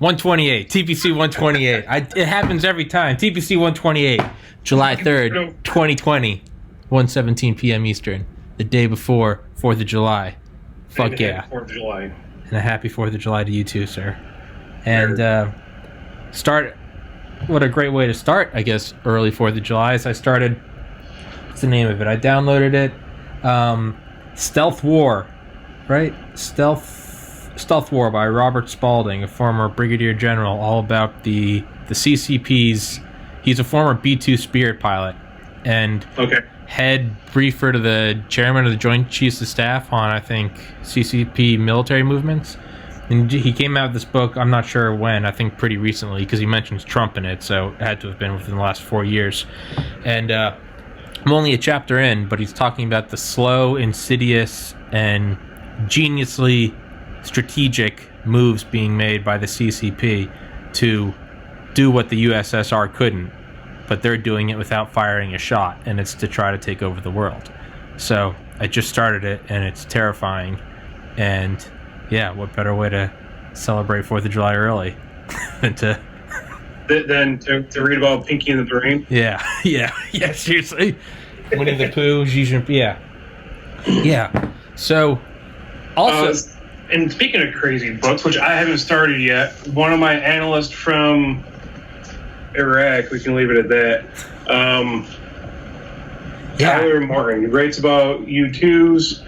128. TPC 128. It happens every time. TPC 128. July 3rd, 2020. 1:17 p.m. Eastern. The day before 4th of July. Fuck yeah. 4th of July. And a happy 4th of July to you too, sir. And start... What a great way to start, I guess, early 4th of July. Is I started... What's the name of it? I downloaded it. Stealth War. Right? Stealth War by Robert Spalding, a former brigadier general, all about the CCP's... He's a former B-2 Spirit pilot. And head briefer to the chairman of the Joint Chiefs of Staff on, I think, CCP military movements. And he came out with this book, I'm not sure when, I think pretty recently, because he mentions Trump in it, so it had to have been within the last 4 years. And I'm only a chapter in, but he's talking about the slow, insidious, and geniusly strategic moves being made by the CCP to do what the USSR couldn't, but they're doing it without firing a shot, and it's to try to take over the world. So I just started it, and it's terrifying. And yeah, what better way to celebrate 4th of July early than to read about Pinky and the Brain? Yeah, seriously. Winnie the Pooh, yeah. So, also... and speaking of crazy books, which I haven't started yet, one of my analysts from Iraq, we can leave it at that, Tyler Martin, he writes about U-2s,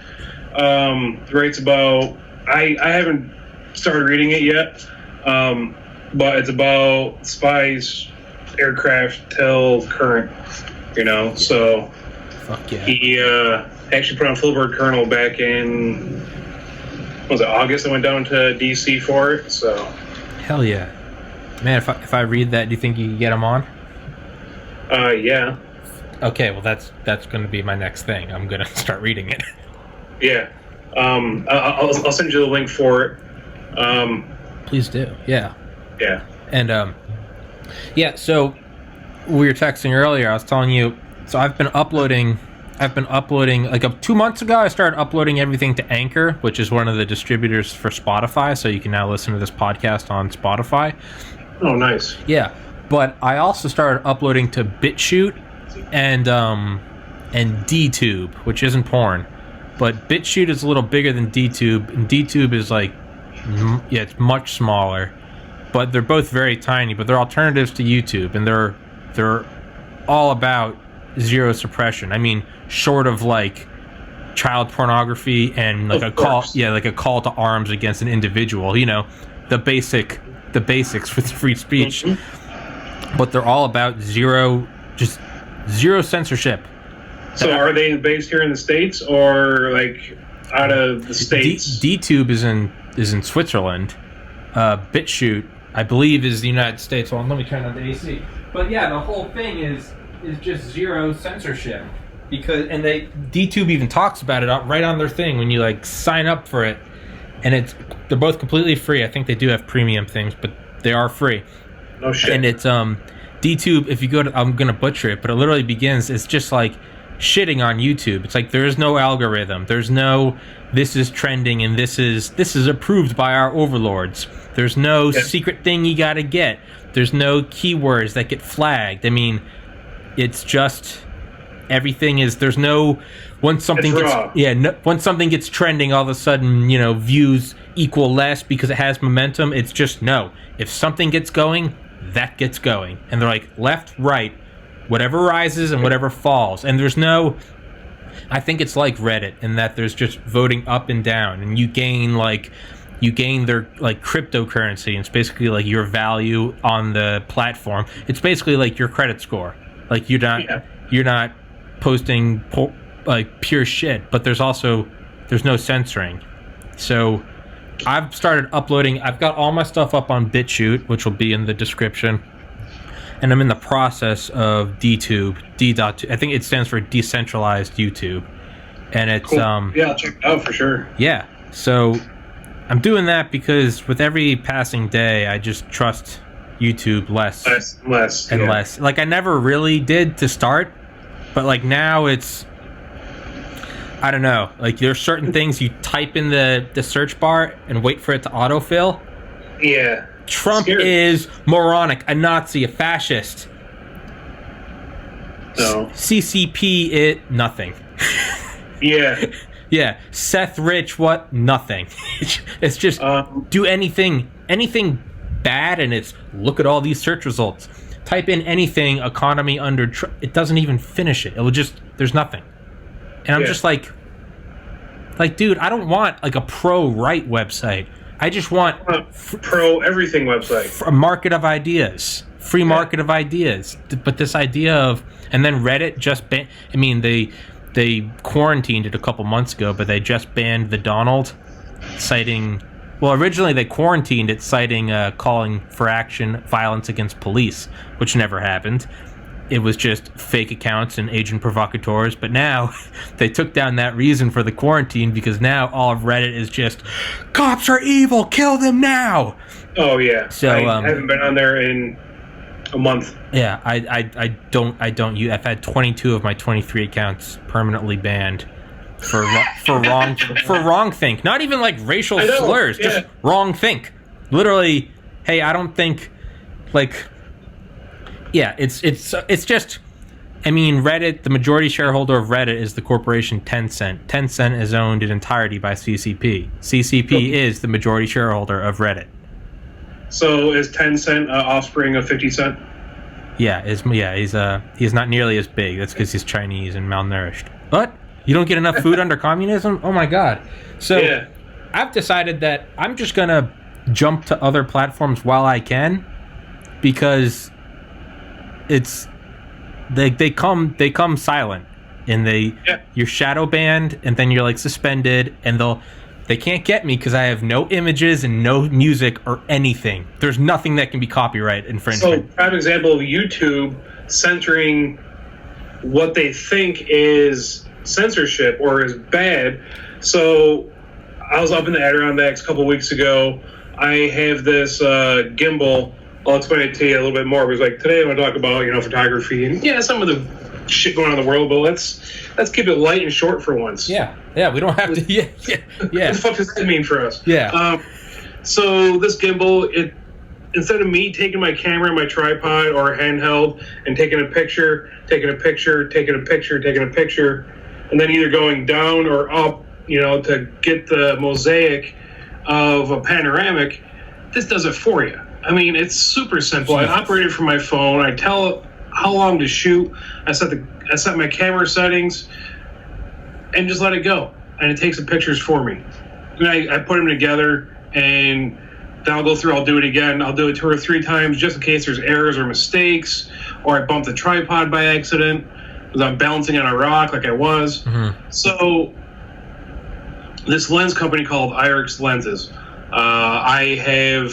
writes about... I haven't started reading it yet, but it's about spies, aircraft till current, so fuck yeah. He actually put on full bird colonel back in, was it August? I went down to DC for it, so. Hell yeah. Man, if I read that, do you think you can get him on? Yeah. Okay, well that's going to be my next thing. I'm going to start reading it. Yeah. I'll send you the link for it. Please do. Yeah. Yeah. And so we were texting earlier. I was telling you. So I've been uploading like 2 months ago. I started uploading everything to Anchor, which is one of the distributors for Spotify. So you can now listen to this podcast on Spotify. Oh, nice. Yeah, but I also started uploading to BitChute and DTube, which isn't porn. But BitChute is a little bigger than DTube, and DTube is it's much smaller. But they're both very tiny, but they're alternatives to YouTube, and they're all about zero suppression. I mean, short of child pornography and a call to arms against an individual, the basics with free speech. Mm-hmm. But they're all about zero censorship. So are they based here in the States or out of the States? DTube is in Switzerland. BitChute, I believe, is the United States. Hold on, let me turn on the AC. But yeah, the whole thing is just zero censorship. And DTube even talks about it right on their thing when you sign up for it. And they're both completely free. I think they do have premium things, but they are free. No shit. And it's DTube, if you go to, I'm gonna butcher it, but it literally begins, it's just shitting on YouTube. It's there is no algorithm. There's no this is trending and this is approved by our overlords. There's no secret thing you gotta get. There's no keywords that get flagged. I mean, it's just everything is. There's no once something once something gets trending, all of a sudden views equal less because it has momentum. It's just no. If something gets going, that gets going, and they're left, right. Whatever rises and whatever falls. And there's no... I think it's like Reddit in that there's just voting up and down. And you gain their cryptocurrency. And it's basically your value on the platform. It's basically your credit score. You're not posting pure shit. But there's no censoring. So I've started uploading... I've got all my stuff up on BitChute, which will be in the description. And I'm in the process of DTube, D.2. I think it stands for Decentralized YouTube. And it's... Cool. Yeah, I'll check it out for sure. Yeah. So I'm doing that because with every passing day, I just trust YouTube less and less. I never really did to start, but now it's... I don't know. There's certain things you type in the search bar and wait for it to autofill. Yeah. Trump Scary. is moronic, a Nazi, a fascist. No. CCP, nothing. Yeah. Yeah, Seth Rich, what? Nothing. It's just do anything bad, and it's look at all these search results. Type in anything economy under it doesn't even finish it. It will just there's nothing. And I'm just like, dude, I don't want like a pro-right website. I just want pro everything website. A market of ideas, free market of ideas. But this idea of and then Reddit just I mean they quarantined it a couple months ago, but they just banned the Donald, citing. Well, originally they quarantined it, citing calling for action, violence against police, which never happened. It was just fake accounts and agent provocateurs. But now they took down that reason for the quarantine because now all of Reddit is just cops are evil, kill them now. Oh yeah. So I haven't been on there in a month. Yeah, I don't. I've had 22 of my 23 accounts permanently banned for wrong think. Not even like racial slurs, just wrong think. Literally, hey, I don't think like. Yeah, it's just. I mean, Reddit. The majority shareholder of Reddit is the corporation Tencent. Tencent is owned in entirety by CCP. CCP is the majority shareholder of Reddit. So is Tencent offspring of 50 Cent? Yeah, he's not nearly as big. That's because he's Chinese and malnourished. What? You don't get enough food under communism? Oh my god. So I've decided that I'm just gonna jump to other platforms while I can, because it's they come silent, and you're shadow banned, and then you're like suspended, and they can't get me because I have no images and no music or anything. There's nothing that can be copyright infringement. So, prime example of YouTube censoring what they think is censorship or is bad. So, I was up in the Adirondacks a couple weeks ago. I have this gimbal. I'll explain it to you a little bit more. It was like, today I'm going to talk about, photography and some of the shit going on in the world, but let's keep it light and short for once. Yeah, we don't have to. Yeah. What the fuck does that mean for us? Yeah. So this gimbal, instead of me taking my camera, my tripod, or handheld and taking a picture, and then either going down or up, to get the mosaic of a panoramic, this does it for you. I mean, it's super simple. I operate it from my phone. I tell it how long to shoot. I set my camera settings and just let it go. And it takes the pictures for me. And I put them together, and then I'll go through, I'll do it again. I'll do it 2 or 3 times just in case there's errors or mistakes, or I bump the tripod by accident because I'm balancing on a rock like I was. Mm-hmm. So this lens company called Irix Lenses. I have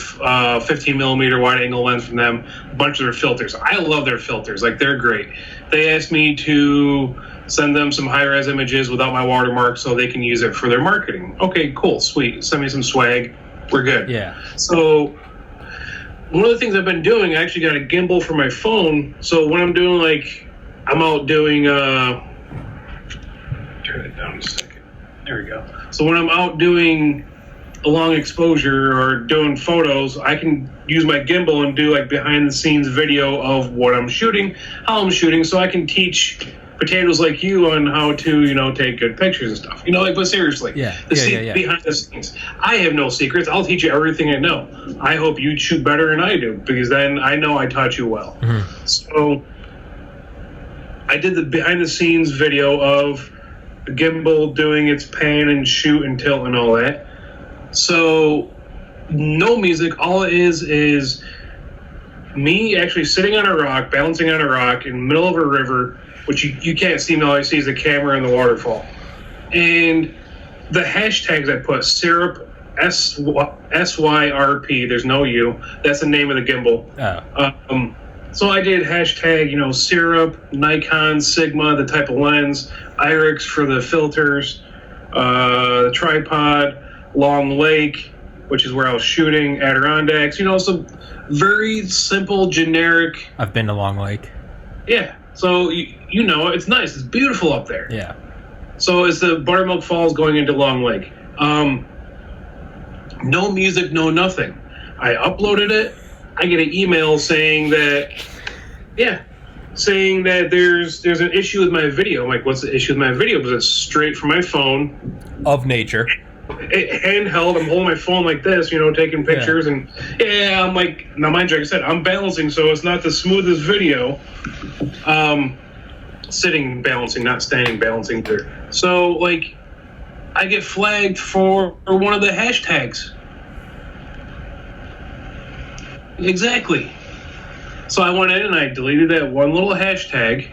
15 millimeter wide angle lens from them, a bunch of their filters. I love their filters. Like, they're great. They asked me to send them some high-res images without my watermark so they can use it for their marketing. Okay, cool, sweet. Send me some swag. We're good. Yeah. So one of the things I've been doing, I actually got a gimbal for my phone. So when I'm doing, I'm out doing, turn it down a second. There we go. So when I'm out doing a long exposure or doing photos, I can use my gimbal and do behind the scenes video of what I'm shooting, how I'm shooting, so I can teach potatoes like you on how to, take good pictures and stuff. But seriously, behind the scenes. I have no secrets. I'll teach you everything I know. I hope you shoot better than I do, because then I know I taught you well. Mm-hmm. So I did the behind the scenes video of the gimbal doing its pan and shoot and tilt and all that. So, no music. All it is me actually sitting on a rock, balancing on a rock in the middle of a river, which you can't see. All I see is the camera and the waterfall. And the hashtags I put, syrup, SYRP, there's no U. That's the name of the gimbal. Oh. So I did hashtag, syrup, Nikon, Sigma, the type of lens, Irix for the filters, the tripod, Long Lake, which is where I was shooting, Adirondacks, some very simple, generic. I've been to Long Lake. Yeah. So, it's nice. It's beautiful up there. Yeah. So it's the Buttermilk Falls going into Long Lake. No music, no nothing. I uploaded it. I get an email saying that there's an issue with my video. I'm like, what's the issue with my video? Because it's straight from my phone. Of nature. Handheld. I'm holding my phone like this, taking pictures. And I'm like, now mind you, like I said, I'm balancing, so it's not the smoothest video. Sitting balancing, not standing balancing there. So, like, I get flagged for one of the hashtags. Exactly. So I went in and I deleted that one little hashtag.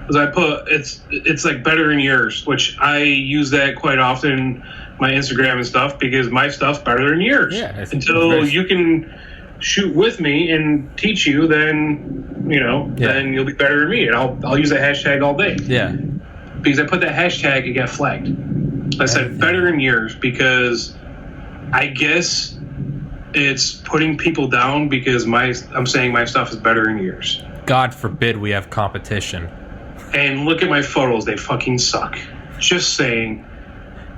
Because I put, it's like better than yours, which I use that quite often in my Instagram and stuff, because my stuff's better than yours. Yeah, until you can shoot with me and teach you, then, then you'll be better than me. And I'll use that hashtag all day. Yeah. Because I put that hashtag, it got flagged. I said better than yours because I guess it's putting people down because I'm saying my stuff is better than yours. God forbid we have competition. And look at my photos; they fucking suck. Just saying.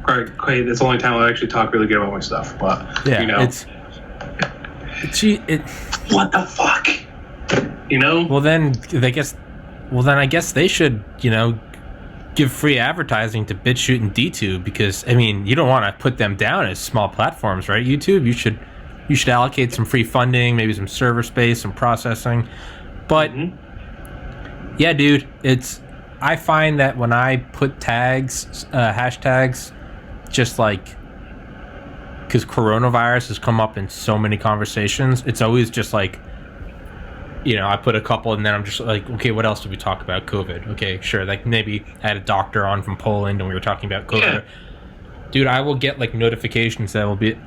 Okay, that's the only time I actually talk really good about my stuff. But what the fuck? Well, then I guess they should, give free advertising to BitChute and DTube, because you don't want to put them down as small platforms, right? YouTube, you should allocate some free funding, maybe some server space, some processing. But yeah, dude, I find that when I put tags, hashtags, just like, because coronavirus has come up in so many conversations, it's always just like, I put a couple and then I'm just like, okay, what else did we talk about? COVID. Okay, sure. Like maybe I had a doctor on from Poland and we were talking about COVID. Yeah. Dude, I will get like notifications that will be,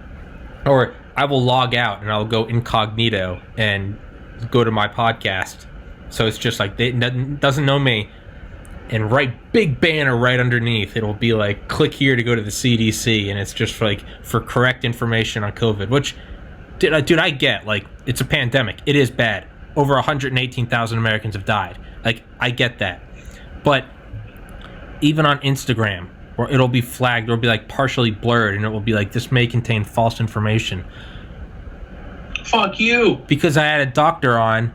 or I will log out and I'll go incognito and go to my podcast. So it's just like, they doesn't know me. And big banner right underneath, it'll be like, click here to go to the CDC. And it's just like for correct information on COVID, which, dude, I get, like, it's a pandemic. It is bad. Over 118,000 Americans have died. Like, I get that. But even on Instagram, where it'll be flagged, it'll be like partially blurred, and it will be like, this may contain false information. Fuck you. Because I had a doctor on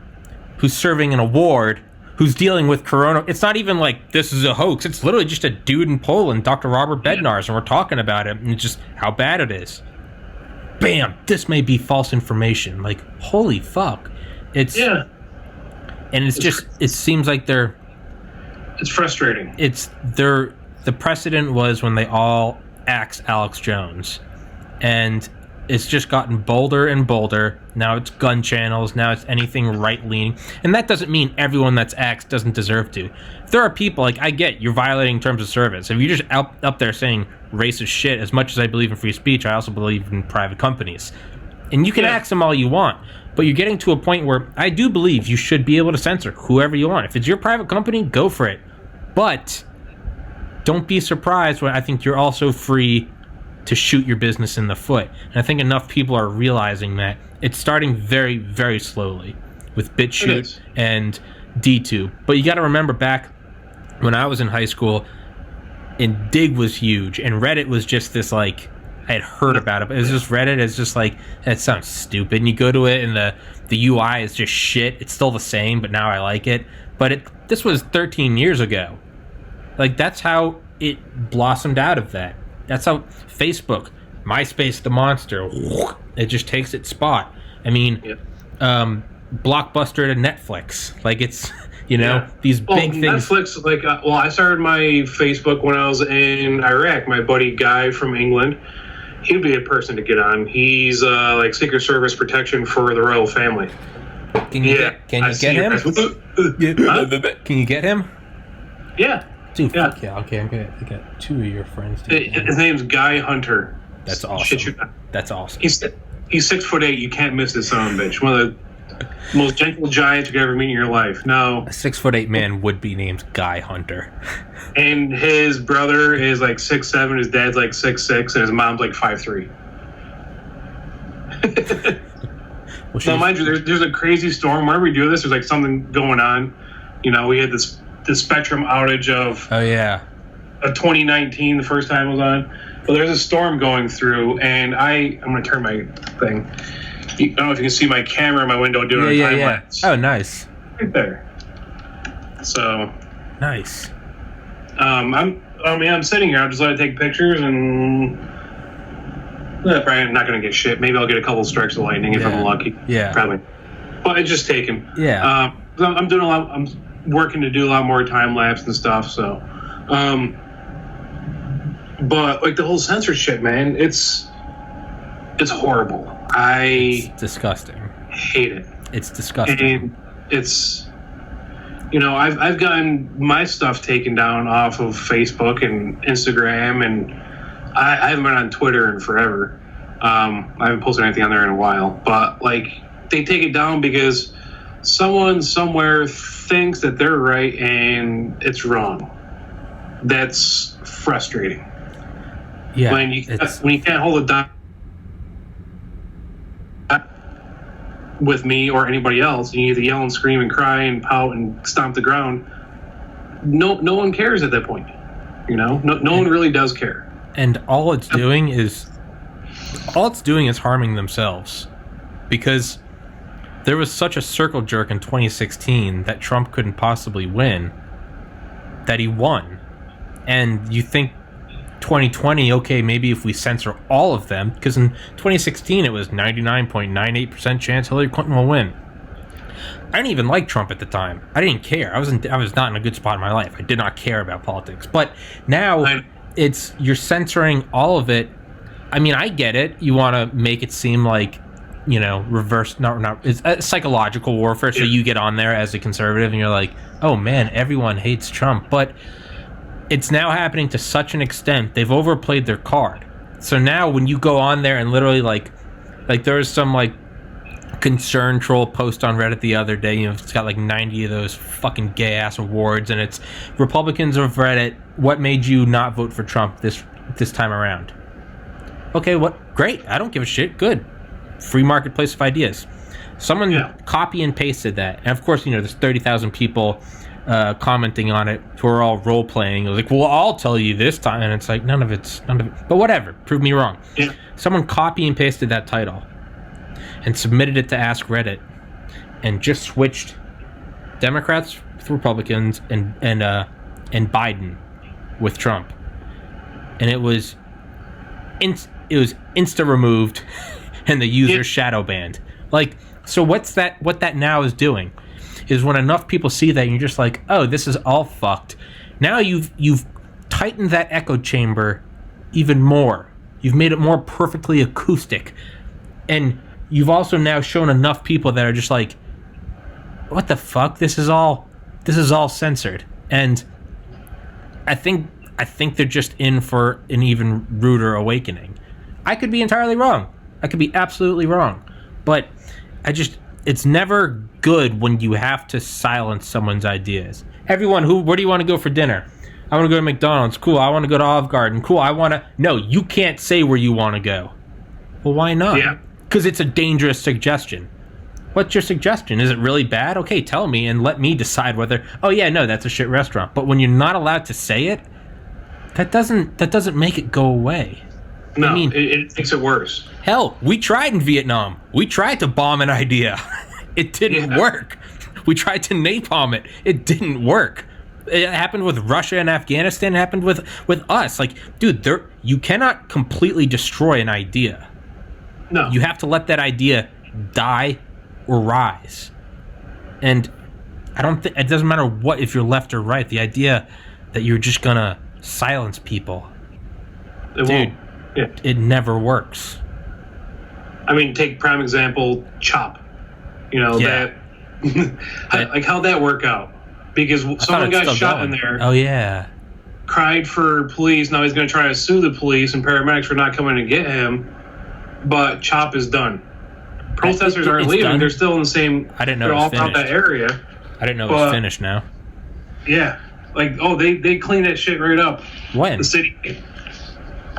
who's serving an award, who's dealing with corona. It's not even like this is a hoax. It's literally just a dude in Poland, Dr. Robert Bednarz, and we're talking about it, and it's just how bad it is. Bam! This may be false information. Like, holy fuck. And it seems like it's frustrating. The precedent was when they all axed Alex Jones, and it's just gotten bolder and bolder. Now it's gun channels. Now it's anything right-leaning. And that doesn't mean everyone that's axed doesn't deserve to. If there are people, like, I get you're violating terms of service. If you're just up there saying racist shit, as much as I believe in free speech, I also believe in private companies. And you can ax them all you want. But you're getting to a point where I do believe you should be able to censor whoever you want. If it's your private company, go for it. But don't be surprised when I think you're also free to shoot your business in the foot. And I think enough people are realizing that. It's starting very, very slowly with BitChute and DTube. But you got to remember back when I was in high school, and Dig was huge, and Reddit was just this, like, I had heard about it, but it was just Reddit. It's just like, that sounds stupid. And you go to it, and the UI is just shit. It's still the same, but now I like it. But this was 13 years ago. Like, that's how it blossomed out of that. That's how Facebook, MySpace, the monster, it just takes its spot. I mean, Blockbuster to Netflix. Like, it's, these big things. Netflix, like, I started my Facebook when I was in Iraq. My buddy Guy from England, he'd be a person to get on. He's like Secret Service protection for the royal family. Can you get him? Can you get him? Yeah. Dude, fuck yeah. Okay, I got two of your friends. His name's Guy Hunter. That's awesome. That's awesome. He's 6'8". You can't miss this son of a bitch. One of the most gentle giants you could ever meet in your life. No. A 6'8" man would be named Guy Hunter. And his brother is like 6'7", his dad's like 6'6", and his mom's like 5'3". Now, mind you, there's a crazy storm. Whenever we do this, there's like something going on. We had the Spectrum outage of a 2019, the first time it was on. Well, there's a storm going through, and I'm going to turn my thing. I don't know if you can see my camera in my window doing a time lapse. Oh, nice. Right there. So. Nice. I'm sitting here. I'll just let it take pictures, and probably not going to get shit. Maybe I'll get a couple strikes of lightning if I'm lucky. Yeah. Probably. But it's just taken. Yeah. I'm doing a lot. I'm working to do a lot more time lapse and stuff. So. But like the whole censorship, man, it's horrible. It's disgusting. Hate it. It's disgusting. And it's, I've gotten my stuff taken down off of Facebook and Instagram, and I haven't been on Twitter in forever. I haven't posted anything on there in a while, but like they take it down because someone somewhere thinks that they're right and it's wrong. That's frustrating. Yeah, when you can't hold it down with me or anybody else, and you either yell and scream and cry and pout and stomp the ground. No one cares at that point. No one really does care. And all it's doing is harming themselves, because there was such a circle jerk in 2016 that Trump couldn't possibly win, that he won. And you think 2020, okay, maybe if we censor all of them, because in 2016 it was 99.98% chance Hillary Clinton will win. I didn't even like Trump at the time. I didn't care. I was not in a good spot in my life. I did not care about politics. But now you're censoring all of it. I mean, I get it. You want to make it seem like, it's a psychological warfare. So you get on there as a conservative and you're like, oh man, everyone hates Trump. But it's now happening to such an extent, they've overplayed their card. So now when you go on there and literally like there was some like concern troll post on Reddit the other day, it's got like 90 of those fucking gay ass awards, and it's Republicans of Reddit, what made you not vote for Trump this time around? Okay, what? Great. I don't give a shit. Good. Free marketplace of ideas. Someone copy and pasted that. And of course, there's 30,000 people commenting on it who are all role playing. It was like, well, I'll tell you this time, and it's like none of it. But whatever, prove me wrong. Yeah. Someone copy and pasted that title and submitted it to Ask Reddit, and just switched Democrats with Republicans and Biden with Trump, and it was insta removed, and the user shadow banned. Like, so what that now is doing is when enough people see that, you're just like, oh, this is all fucked. Now you've tightened that echo chamber even more. You've made it more perfectly acoustic. And you've also now shown enough people that are just like, what the fuck? This is all censored. And I think they're just in for an even ruder awakening. I could be entirely wrong. I could be absolutely wrong. But it's never good when you have to silence someone's ideas. Everyone, where do you want to go for dinner? I want to go to McDonald's. Cool. I want to go to Olive Garden. Cool. No, you can't say where you want to go. Well, why not? Yeah. Because it's a dangerous suggestion. What's your suggestion? Is it really bad? Okay, tell me and let me decide whether, oh yeah, no, that's a shit restaurant. But when you're not allowed to say it, that doesn't make it go away. No, I mean, it makes it worse. Hell, we tried in Vietnam. We tried to bomb an idea. It didn't work. We tried to napalm it. It didn't work. It happened with Russia and Afghanistan. It happened with us. Like, dude, you cannot completely destroy an idea. No. You have to let that idea die or rise. And I don't think it doesn't matter what, if you're left or right. The idea that you're just gonna silence people, it never works. I mean, take prime example, Chop. That like how'd that work out? Because someone got shot in there. Oh yeah. Cried for police. Now he's going to try to sue the police and paramedics for not coming to get him. But Chop is done. Protesters aren't leaving. Done? They're still in the same. I didn't know. They're all throughout that area. I didn't know it was finished now. Yeah, they cleaned that shit right up. When? The city.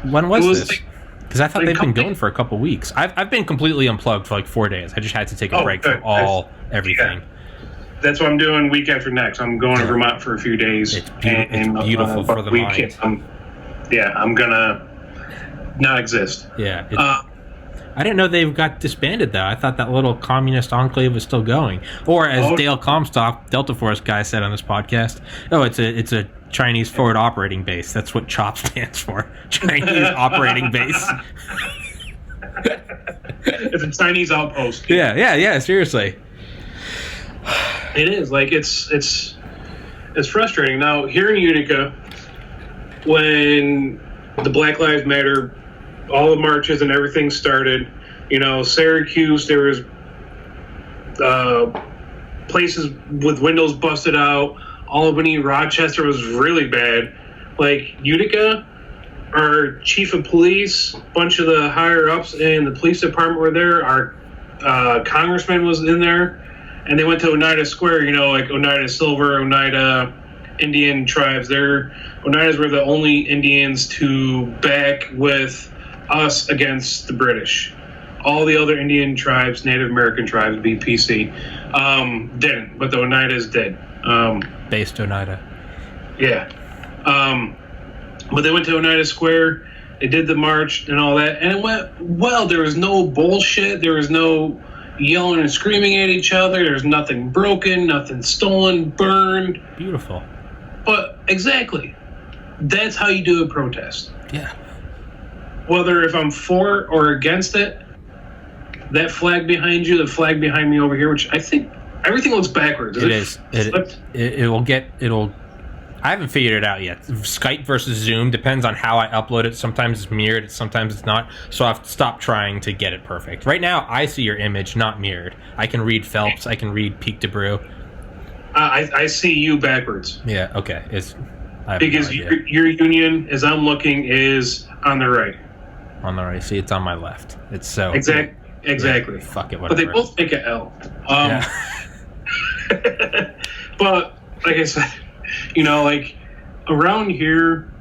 When was this? Because I thought they'd been going for a couple weeks. I've been completely unplugged for like 4 days. I just had to take a break from everything. Yeah. That's what I'm doing week after next. I'm going to Vermont for a few days. It's beautiful for the mind. I'm gonna not exist. Yeah. I didn't know they got disbanded, though. I thought that little communist enclave was still going. Or, as Dale Comstock, Delta Force guy, said on this podcast, it's a Chinese Forward Operating Base. That's what CHOP stands for. Chinese Operating Base. It's a Chinese outpost. Yeah, seriously. It is. Like, it's frustrating. Now, here in Utica, when the Black Lives Matter, all the marches and everything started, Syracuse, there was places with windows busted out. Albany, Rochester was really bad. Like, Utica, our chief of police, a bunch of the higher ups in the police department were there. Our congressman was in there, and they went to Oneida Square, like Oneida Silver, Oneida Indian tribes. Oneidas were the only Indians to back with us against the British. All the other Indian tribes, Native American tribes, BPC, didn't, but the Oneidas did. Based Oneida. Yeah. But they went to Oneida Square, they did the march and all that, and it went well. There was no bullshit, there was no yelling and screaming at each other, there's nothing broken, nothing stolen, burned. Beautiful. But exactly, that's how you do a protest. Yeah. Whether if I'm for or against it, that flag behind you, the flag behind me over here, which I think everything looks backwards. It'll. I haven't figured it out yet. Skype versus Zoom depends on how I upload it. Sometimes it's mirrored, sometimes it's not. So I've stopped trying to get it perfect. Right now, I see your image, not mirrored. I can read Phelps. I can read Peak to Brew. I see you backwards. Yeah. Okay. Because your union, as I'm looking, is on the right. On the right. See, it's on my left. It's so exactly. Yeah, fuck it. Whatever. But they both make an L. But like I said, like around here,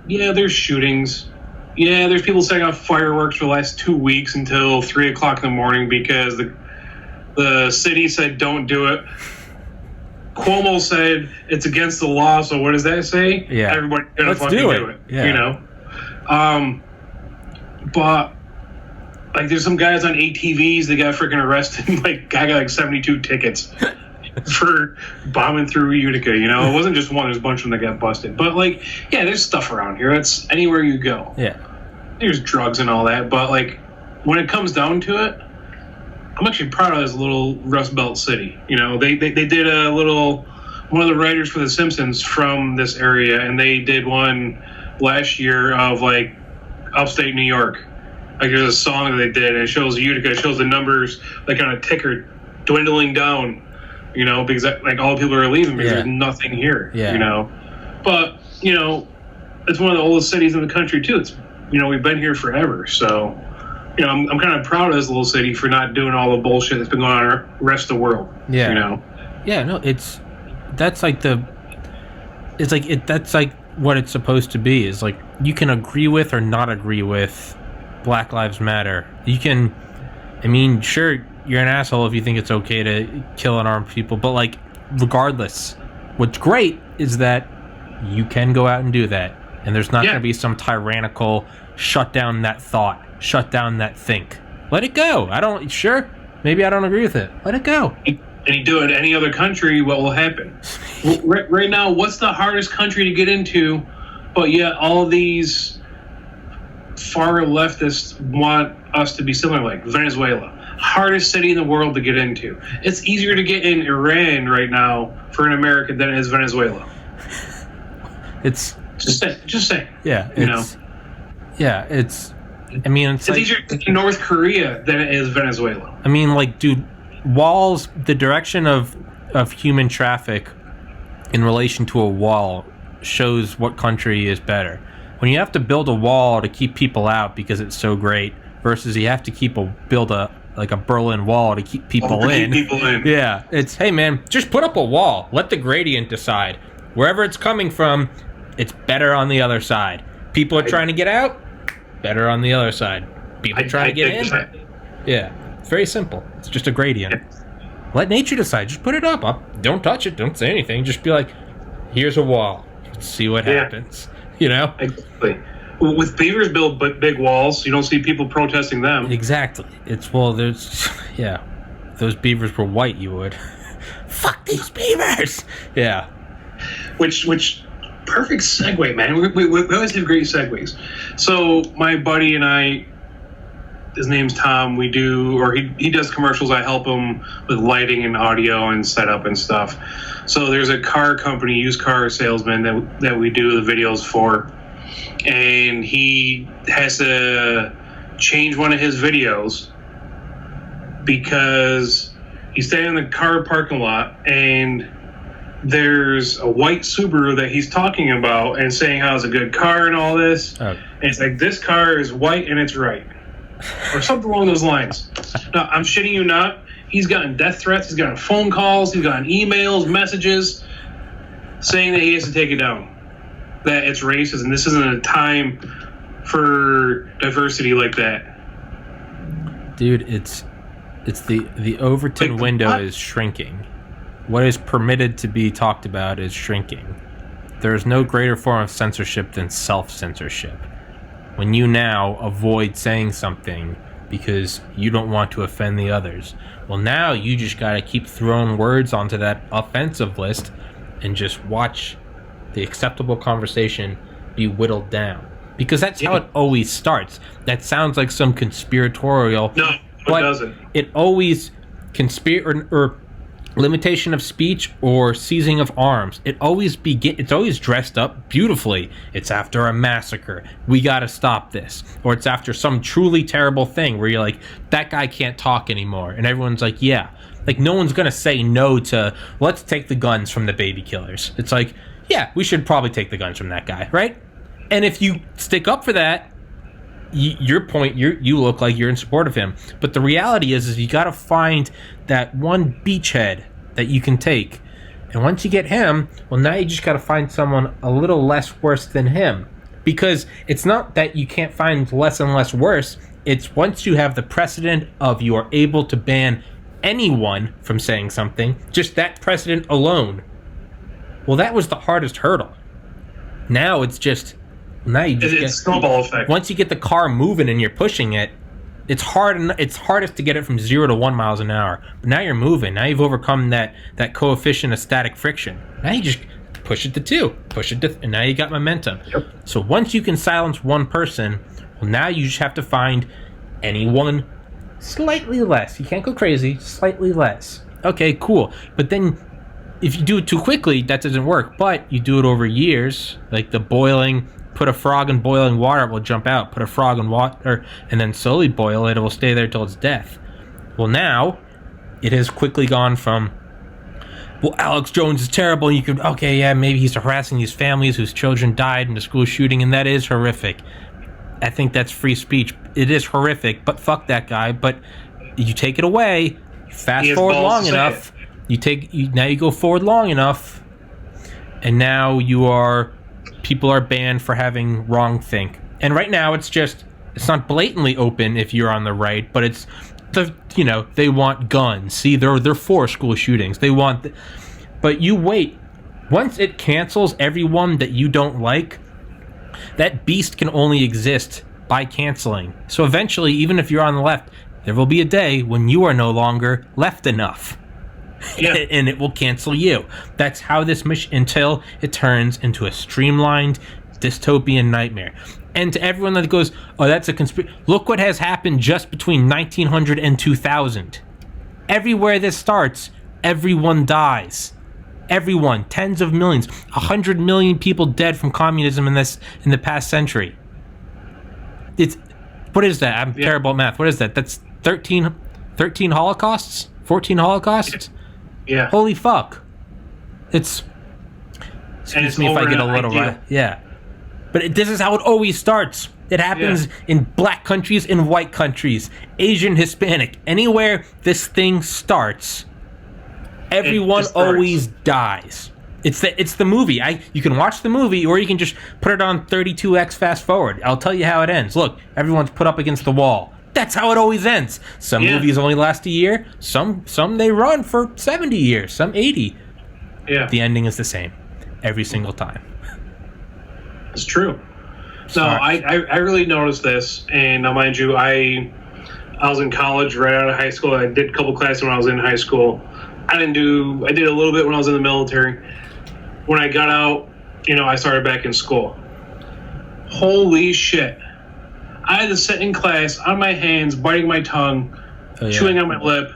there's shootings. Yeah, there's people setting off fireworks for the last 2 weeks until 3:00 in the morning because the city said don't do it. Cuomo said it's against the law, so what does that say? Yeah, everybody's gonna fucking do it. Yeah. But like, there's some guys on ATVs that got freaking arrested. Like, I got like 72 tickets for bombing through Utica. It wasn't just one; there's a bunch of them that got busted. But like, yeah, there's stuff around here. That's anywhere you go. Yeah, there's drugs and all that. But like, when it comes down to it, I'm actually proud of this little Rust Belt city. They did one of the writers for The Simpsons from this area, and they did one last year of like upstate New York. Like, there's a song that they did, and it shows Utica, it shows the numbers like on a ticker dwindling down, because like all people are leaving because there's nothing here. But it's one of the oldest cities in the country too. It's we've been here forever, so I'm kind of proud of this little city for not doing all the bullshit that's been going on in the rest of the world. That's like what it's supposed to be. Is like, you can agree with or not agree with Black Lives Matter. Sure, you're an asshole if you think it's okay to kill unarmed people, but like, regardless, what's great is that you can go out and do that, and there's not going to be some tyrannical shut down that thought, shut down that think. Let it go. Maybe I don't agree with it. Let it go. And you do it in any other country, what will happen? Right now, what's the hardest country to get into, but yet all these far leftists want us to be similar, like Venezuela? Hardest city in the world to get into. It's easier to get in Iran right now for an American than it is Venezuela. It's just saying. Yeah, it's it's like, easier to get to North Korea than it is Venezuela. Dude, walls, the direction of human traffic in relation to a wall shows what country is better. When you have to build a wall to keep people out because it's so great, versus you have to build a Berlin Wall to keep people in. Yeah, it's, hey man, just put up a wall. Let the gradient decide. Wherever it's coming from, it's better on the other side. People are trying to get out, better on the other side. People trying to get in. Yeah, it's very simple. It's just a gradient. Let nature decide. Just put it up. Don't touch it. Don't say anything. Just be like, here's a wall. Let's see what happens. Exactly. With beavers build but big walls, you don't see people protesting them. Exactly. There's yeah. If those beavers were white, you would. Fuck these beavers. Yeah. Which perfect segue, man. We always have great segues. So my buddy and I, his name's Tom. We do, or he does commercials. I help him with lighting and audio and setup and stuff. So there's a car company, used car salesman that we do the videos for, and he has to change one of his videos because he's standing in the car parking lot and there's a white Subaru that he's talking about and saying how it's a good car and all this. Oh. And it's like, this car is white and it's right. Or something along those lines. No, I'm shitting you not. He's gotten death threats. He's gotten phone calls. He's gotten emails, messages saying that he has to take it down. That it's racist and this isn't a time for diversity like that. Dude, it's the Overton window is shrinking. What is permitted to be talked about is shrinking. There is no greater form of censorship than self-censorship. When you now avoid saying something because you don't want to offend the others, well, now you just got to keep throwing words onto that offensive list and just watch the acceptable conversation be whittled down. Because that's how it always starts. That sounds like some conspiratorial... No, it doesn't. It always... or limitation of speech or seizing of arms. It's always dressed up beautifully. It's after a massacre. We got to stop this. Or it's after some truly terrible thing where you're like, that guy can't talk anymore. And everyone's like, yeah. Like, no one's going to say no to, let's take the guns from the baby killers. It's like, yeah, we should probably take the guns from that guy, right? And if you stick up for that, you look like you're in support of him. But the reality is you got to find that one beachhead that you can take. And once you get him, well, now you just got to find someone a little less worse than him. Because it's not that you can't find less and less worse. It's once you have the precedent of you are able to ban anyone from saying something, just that precedent alone. Well, that was the hardest hurdle. Now it's just... Now you just it's snowball effect. Once you get the car moving and you're pushing it, it's hardest to get it from 0 to 1 miles an hour. But now you're moving. Now you've overcome that coefficient of static friction. Now you just push it to 2, and now you got momentum. Yep. So once you can silence one person, well, now you just have to find anyone slightly less. You can't go crazy. Slightly less. Okay, cool. But then if you do it too quickly, that doesn't work. But you do it over years, like the boiling. Put a frog in boiling water, it will jump out. Put a frog in water and then slowly boil it, it will stay there till its death. Well, now it has quickly gone from, well, Alex Jones is terrible, and you could, okay, yeah, maybe he's harassing these families whose children died in a school shooting, and that is horrific. I think that's free speech. It is horrific, but fuck that guy. But you take it away, you fast forward long enough, now you go forward long enough, and now people are banned for having wrong think. And right now it's not blatantly open if you're on the right, but it's they want guns. See, they're for school shootings. They want but you wait. Once it cancels everyone that you don't like, that beast can only exist by canceling. So eventually, even if you're on the left, there will be a day when you are no longer left enough. Yeah. And it will cancel you. That's how this mission, until it turns into a streamlined dystopian nightmare. And to everyone that goes, oh, that's a conspiracy. Look what has happened just between 1900 and 2000. Everywhere this starts, everyone dies. Everyone, tens of millions, 100 million people dead from communism in the past century. What is that? I'm terrible at math. What is that? That's 13 holocausts? 14 holocausts? Yeah. Holy fuck. Excuse me if I get a little right. Yeah. But this is how it always starts. It happens in black countries, in white countries, Asian, Hispanic. Anywhere this thing starts, everyone always dies. It's the movie. You can watch the movie, or you can just put it on 32x fast forward. I'll tell you how it ends. Look, everyone's put up against the wall. That's how it always ends. Some movies only last a year. Some they run for 70 years. Some 80. Yeah. The ending is the same every single time. It's true. No, I really noticed this, and now mind you, I was in college right out of high school. I did a couple classes when I was in high school. I did a little bit when I was in the military. When I got out, I started back in school. Holy shit. I had to sit in class on my hands, biting my tongue, chewing on my lip,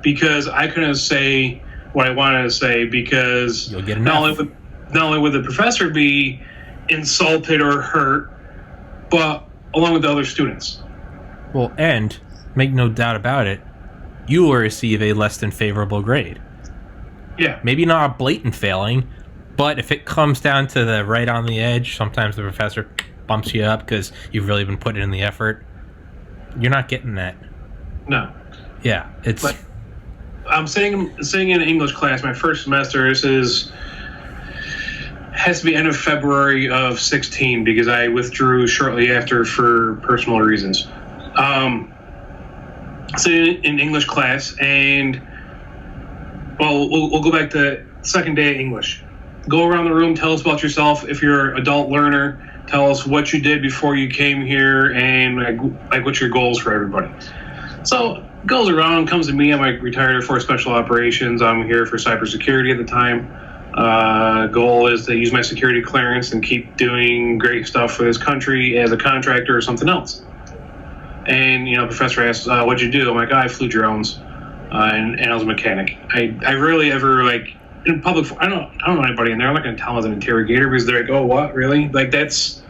because I couldn't say what I wanted to say, because you'll get not only would the professor be insulted or hurt, but along with the other students. Well, and make no doubt about it, you will receive a less than favorable grade. Yeah. Maybe not a blatant failing, but if it comes down to the right on the edge, sometimes the professor bumps you up because you've really been putting in the effort. You're not getting that. No. Yeah, it's... But I'm sitting in an English class, my first semester. Has to be end of February of 16 because I withdrew shortly after for personal reasons. Sitting in English class, and we'll go back to second day of English. Go around the room, tell us about yourself. If you're an adult learner, tell us what you did before you came here and like what's your goals for everybody. So goes around, comes to me. I'm like retired Air Force Special Operations. I'm here for cybersecurity at the time. Goal is to use my security clearance and keep doing great stuff for this country as a contractor or something else. And professor asks, "What'd you do?" I'm like, "I flew drones, and I was a mechanic." I rarely ever in public. I don't know anybody in there. I'm not going to tell them I was an interrogator because they're like, "Oh, what? Really?" Like that's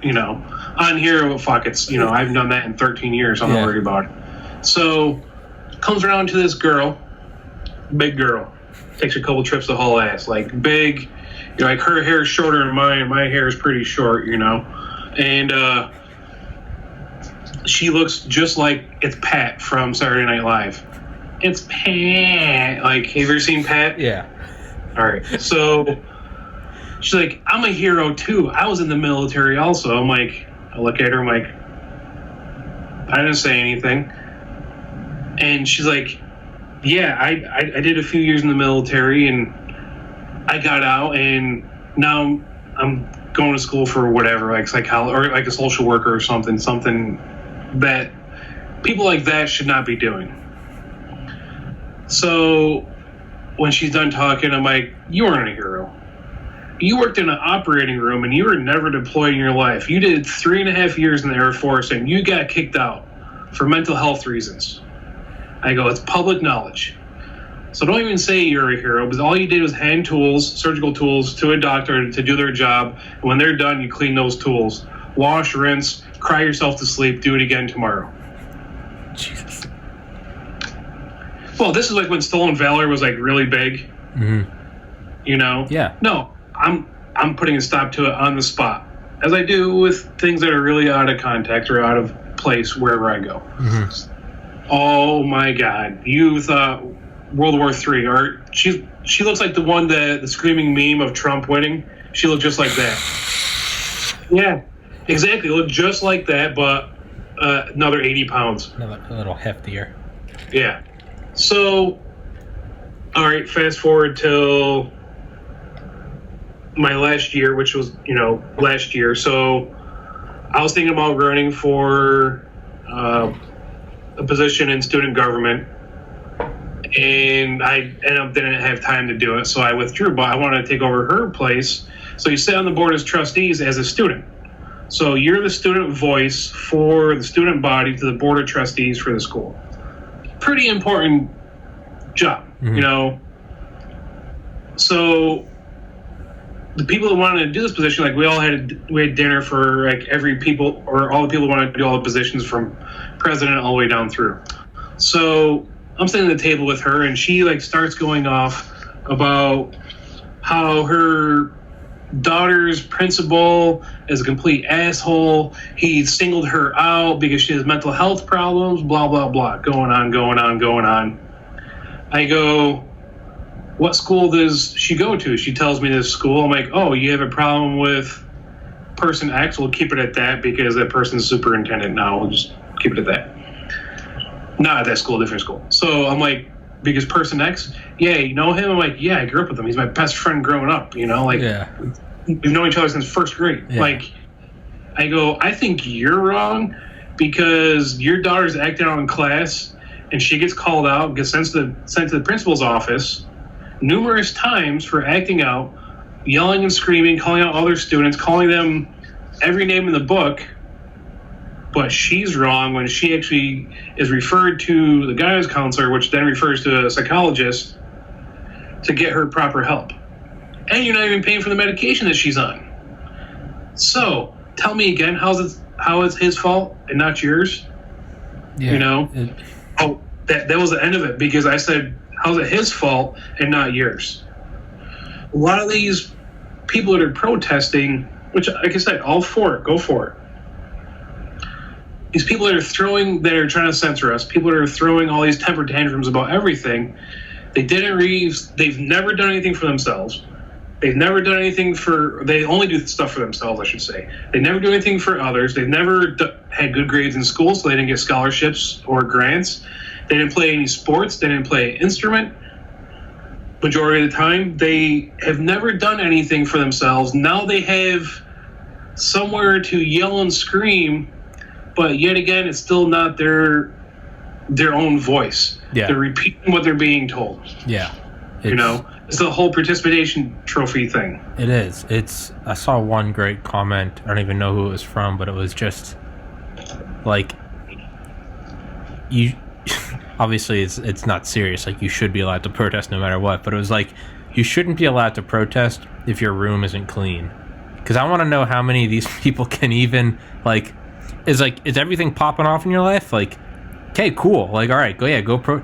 On here, well, fuck, it's I've done that in 13 years. So I'm not worried about it. So comes around to this girl, big girl. Takes a couple trips to haul ass, like big, like her hair is shorter than mine. My hair is pretty short, and she looks just like it's Pat from Saturday Night Live. It's Pat. Like, have you ever seen Pat? Yeah. All right. So she's like, "I'm a hero too. I was in the military also." I'm like, I look at her. I'm like, I didn't say anything, and she's like, "Yeah, I did a few years in the military, and I got out, and now I'm going to school for whatever, like psychology or like a social worker or something that people like that should not be doing." So when she's done talking, I'm like, "You aren't a hero. You worked in an operating room, and you were never deployed in your life. You did 3.5 years in the Air Force, and you got kicked out for mental health reasons." I go, "It's public knowledge. So don't even say you're a hero, because all you did was hand tools, surgical tools, to a doctor to do their job. And when they're done, you clean those tools. Wash, rinse, cry yourself to sleep, do it again tomorrow." Jesus. Well, this is like when Stolen Valor was like really big. Mm-hmm. Yeah. No, I'm putting a stop to it on the spot, as I do with things that are really out of context or out of place wherever I go. Mm-hmm. Oh my God! You thought World War III, or she looks like the one the screaming meme of Trump winning. She looked just like that. Yeah, exactly. Looked just like that, but another 80 pounds. A little heftier. Yeah. So, all right. Fast forward till my last year, which was last year. So I was thinking about running for a position in student government, and I didn't have time to do it, so I withdrew. But I wanted to take over her place. So you sit on the board as trustees as a student. So you're the student voice for the student body to the board of trustees for the school. Pretty important job, So the people that wanted to do this position, like we had dinner for like every people, or all the people who wanted to do all the positions from president all the way down through. So I'm sitting at the table with her, and she starts going off about how her daughter's principal is a complete asshole. He singled her out because she has mental health problems, blah, blah, blah. Going on. I go, "What school does she go to?" She tells me this school. I'm like, "Oh, you have a problem with person X? We'll keep it at that because that person's superintendent now. We'll just keep it at that." Not at that school, different school. So I'm like, "Because person X? Yeah, you know him?" I'm like, "Yeah, I grew up with him. He's my best friend growing up, Yeah. We've known each other since first grade." Yeah. I go, I think you're wrong because your daughter's acting out in class and she gets called out, gets sent to the principal's office numerous times for acting out, yelling and screaming, calling out other students, calling them every name in the book. But she's wrong when she actually is referred to the guidance counselor, which then refers to a psychologist to get her proper help. And you're not even paying for the medication that she's on. So tell me again, how it's his fault and not yours? Yeah, you know? That was the end of it, because I said, how's it his fault and not yours? A lot of these people that are protesting, which, like I said, all for it, go for it. These people that are trying to censor us, people that are throwing all these temper tantrums about everything, they've never done anything for themselves. They've never done anything they only do stuff for themselves, I should say. They never do anything for others. They've never had good grades in school, so they didn't get scholarships or grants. They didn't play any sports. They didn't play an instrument. Majority of the time, they have never done anything for themselves. Now they have somewhere to yell and scream, but yet again, it's still not their own voice. Yeah. They're repeating what they're being told. Yeah. It's the whole participation trophy thing. It is. I saw one great comment. I don't even know who it was from, but it was just like, you obviously it's not serious. Like, you should be allowed to protest no matter what, but it was like, you shouldn't be allowed to protest if your room isn't clean. Because I want to know how many of these people can even, like, is everything popping off in your life? Like, okay, cool. Like, all right, go pro.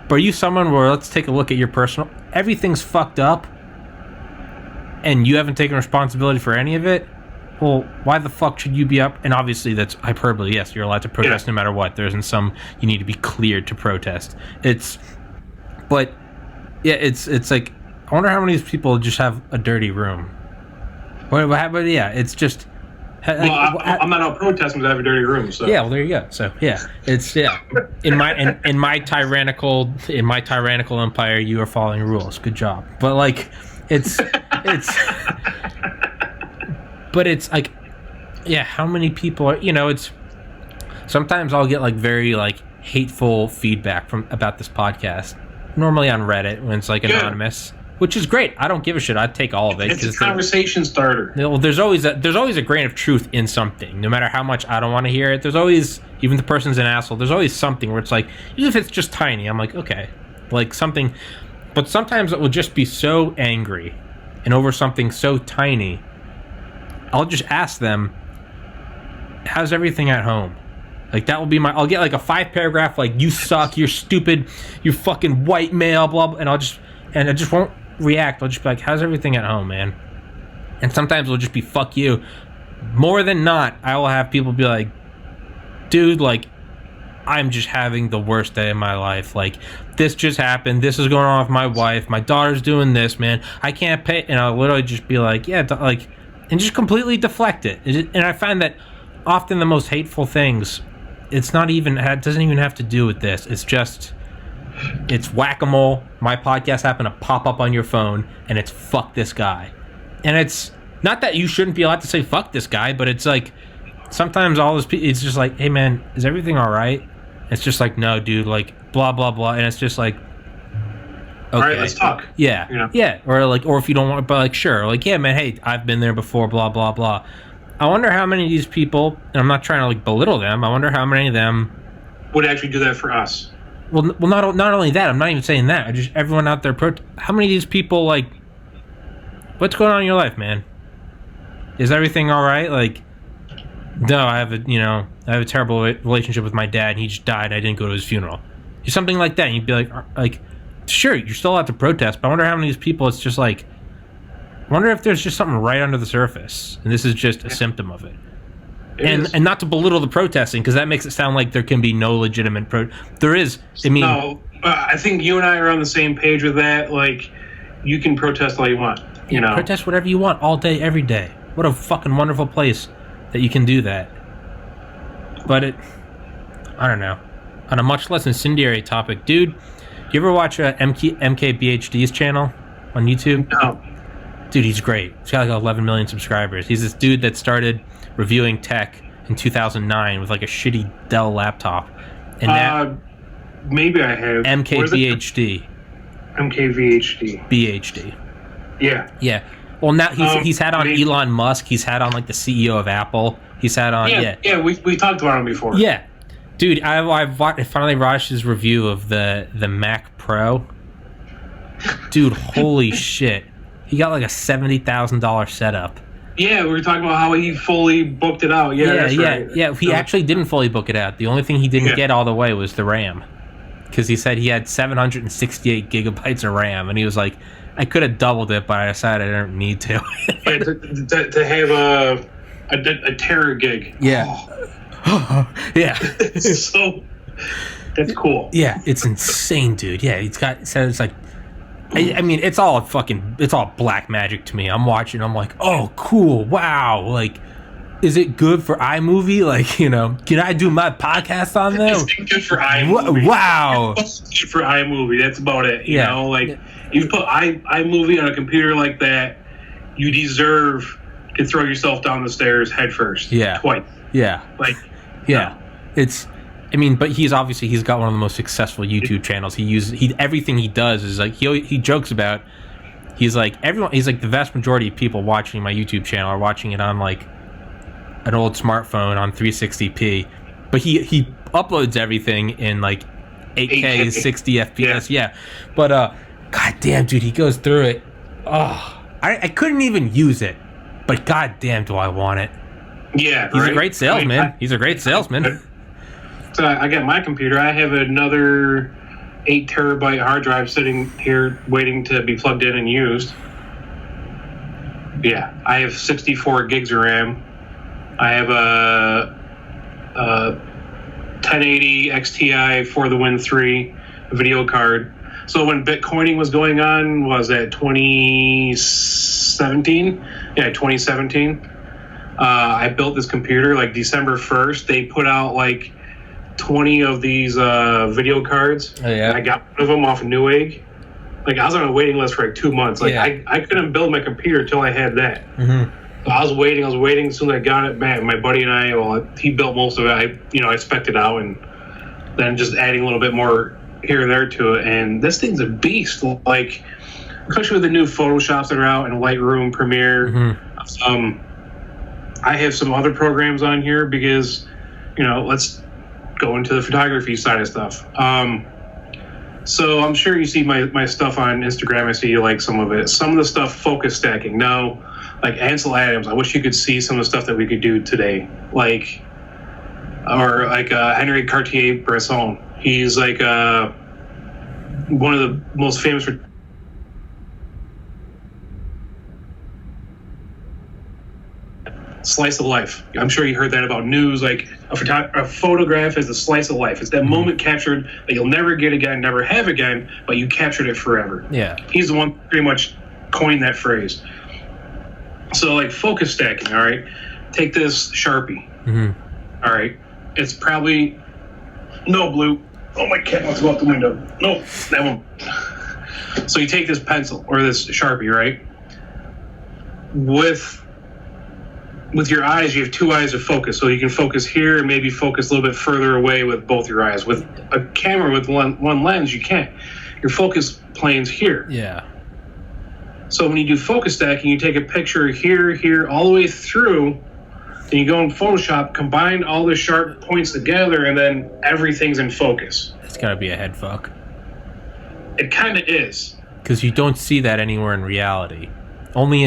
But are you someone where, let's take a look at your personal, everything's fucked up and you haven't taken responsibility for any of it? Well, why the fuck should you be up? And obviously that's hyperbole. Yes, you're allowed to protest no matter what. There isn't some, you need to be cleared to protest. But yeah, it's like, I wonder how many of these people just have a dirty room. But yeah, it's just, well, I'm not out protesting because I have a dirty room. So yeah, well, there you go. So yeah, it's in my tyrannical empire, you are following rules. Good job. But like, it's but it's like, yeah, how many people are, it's, sometimes I'll get like very like hateful feedback about this podcast, normally on Reddit when it's like anonymous. Which is great. I don't give a shit. I'd take all of it. It's a conversation starter. Well, there's always a grain of truth in something. No matter how much I don't want to hear it, there's always, even the person's an asshole, there's always something where it's like, even if it's just tiny, I'm like, okay. Like something. But sometimes it will just be so angry and over something so tiny, I'll just ask them, how's everything at home? Like, that will be I'll get like a 5-paragraph, like, you suck, you're stupid, you fucking white male, blah, blah, and I just won't react. I'll just be like, how's everything at home, man? And sometimes it'll just be, fuck you. More than not, I will have people be like, dude, like, I'm just having the worst day of my life. Like, this just happened. This is going on with my wife. My daughter's doing this, man. I can't pay. And I'll literally just be like, yeah, like, and just completely deflect it. And I find that often the most hateful things, it doesn't even have to do with this. It's just, it's whack-a-mole. My podcast happened to pop up on your phone, and it's fuck this guy. And it's not that you shouldn't be allowed to say fuck this guy, but it's like, sometimes it's just like, hey man, is everything all right? It's just like, no, dude, like, blah, blah, blah. And it's just like, okay. All right, let's talk. Yeah. Yeah. Or if you don't want, but like, sure. Like, yeah, man, hey, I've been there before, blah, blah, blah. I wonder how many of these people, and I'm not trying to like belittle them, I wonder how many of them would actually do that for us. Well, not only that, I'm not even saying that. Just everyone out there, how many of these people, like, what's going on in your life, man? Is everything all right? Like, no, I have a terrible relationship with my dad, and he just died, and I didn't go to his funeral. Just something like that, and you'd be like, sure, you're still allowed to protest, but I wonder how many of these people, it's just like, I wonder if there's just something right under the surface, and this is just a symptom of it. And not to belittle the protesting, because that makes it sound like there can be no legitimate there is. I mean, no, I think you and I are on the same page with that. Like, you can protest all you want. You know, protest whatever you want all day, every day. What a fucking wonderful place that you can do that. But I don't know. On a much less incendiary topic, dude, you ever watch MKBHD's channel on YouTube? No. Dude, he's great. He's got like 11 million subscribers. He's this dude that started reviewing tech in 2009 with like a shitty Dell laptop. And now, maybe I have. MKBHD. MKVHD. BHD. Yeah. Yeah. Well, now he's had on Elon Musk. He's had on like the CEO of Apple. He's had on we talked about him before. Yeah, dude, I finally watched his review of the Mac Pro. Dude, holy shit, he got like a $70,000 setup. Yeah, we were talking about how he fully booked it out. Yeah, yeah. He actually didn't fully book it out. The only thing he didn't get all the way was the RAM, because he said he had 768 gigabytes of RAM, and he was like, I could have doubled it, but I decided I don't need to. to have a terror gig. Yeah. Yeah. So that's cool. Yeah, it's insane, dude. Yeah, it's like, I mean, it's all black magic to me. I'm watching, I'm like, oh, cool, wow. Like, is it good for iMovie? Like, you know, can I do my podcast on there? It's good for iMovie. Wow. It's good for iMovie. That's about it. You know, like, you put iMovie on a computer like that, you deserve to throw yourself down the stairs head first. Yeah. Twice. Yeah. Like, yeah. But he's got one of the most successful YouTube channels. Everything he does is like, he jokes about, he's like the vast majority of people watching my YouTube channel are watching it on like an old smartphone on 360p, but he uploads everything in like 8K 60 FPS. Yeah. But god damn, dude, he goes through it. Oh, I couldn't even use it, but god damn, do I want it. Yeah, he's a great salesman. He's a great salesman. So I got my computer. I have another 8 terabyte hard drive sitting here waiting to be plugged in and used. Yeah, I have 64 gigs of RAM. I have a 1080 XTI for the Win 3 video card. So when Bitcoining was going on, was that 2017? Yeah, 2017. I built this computer like December 1st. They put out like 20 of these video cards. Oh, yeah. I got one of them off of Newegg. Like, I was on a waiting list for like 2 months. Like, I couldn't build my computer until I had that. Mm-hmm. So I was waiting. As soon as I got it, man, my buddy and I, he built most of it. I spec'd it out and then just adding a little bit more here and there to it. And this thing's a beast. Like, especially with the new Photoshops that are out and Lightroom, Premiere. Mm-hmm. I have some other programs on here because, let's go into the photography side of stuff. So I'm sure you see my stuff on Instagram. I see you like some of it. Some of the stuff, focus stacking. Now, like Ansel Adams, I wish you could see some of the stuff that we could do today. Or Henri Cartier-Bresson. He's like one of the most famous slice of life. I'm sure you heard that about news. Like a photograph is a slice of life. It's that moment captured that you'll never get again, never have again, but you captured it forever. Yeah. He's the one pretty much coined that phrase. So like focus stacking, all right? Take this Sharpie. Mm-hmm. All right. It's probably no blue. Oh, my cat wants to go out the window. No, that won't. So you take this pencil or this Sharpie, right? With your eyes, you have 2 eyes to focus. So you can focus here and maybe focus a little bit further away with both your eyes. With a camera with one lens, you can't. Your focus plane's here. Yeah. So when you do focus stacking, you take a picture here, all the way through, and you go in Photoshop, combine all the sharp points together, and then everything's in focus. It's got to be a head fuck. It kind of is. Because you don't see that anywhere in reality. Only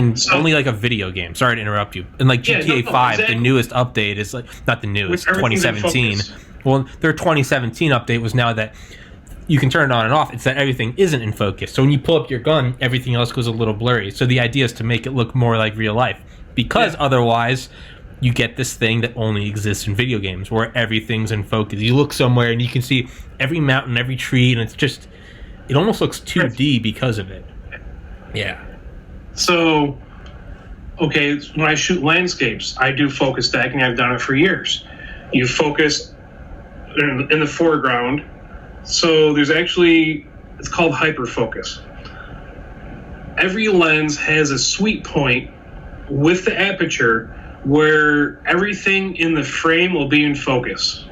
like a video game. Sorry to interrupt you. And like GTA 5, exactly. The newest update is like, not the newest, 2017. Well, their 2017 update was now that you can turn it on and off. It's that everything isn't in focus. So when you pull up your gun, everything else goes a little blurry. So the idea is to make it look more like real life. Because otherwise, you get this thing that only exists in video games where everything's in focus. You look somewhere and you can see every mountain, every tree, and it's just, it almost looks 2D because of it. Yeah. So, okay, when I shoot landscapes, I do focus stacking. I've done it for years. You focus in the foreground. So there's actually, it's called hyperfocus. every lens has a sweet point with the aperture where everything in the frame will be in focus.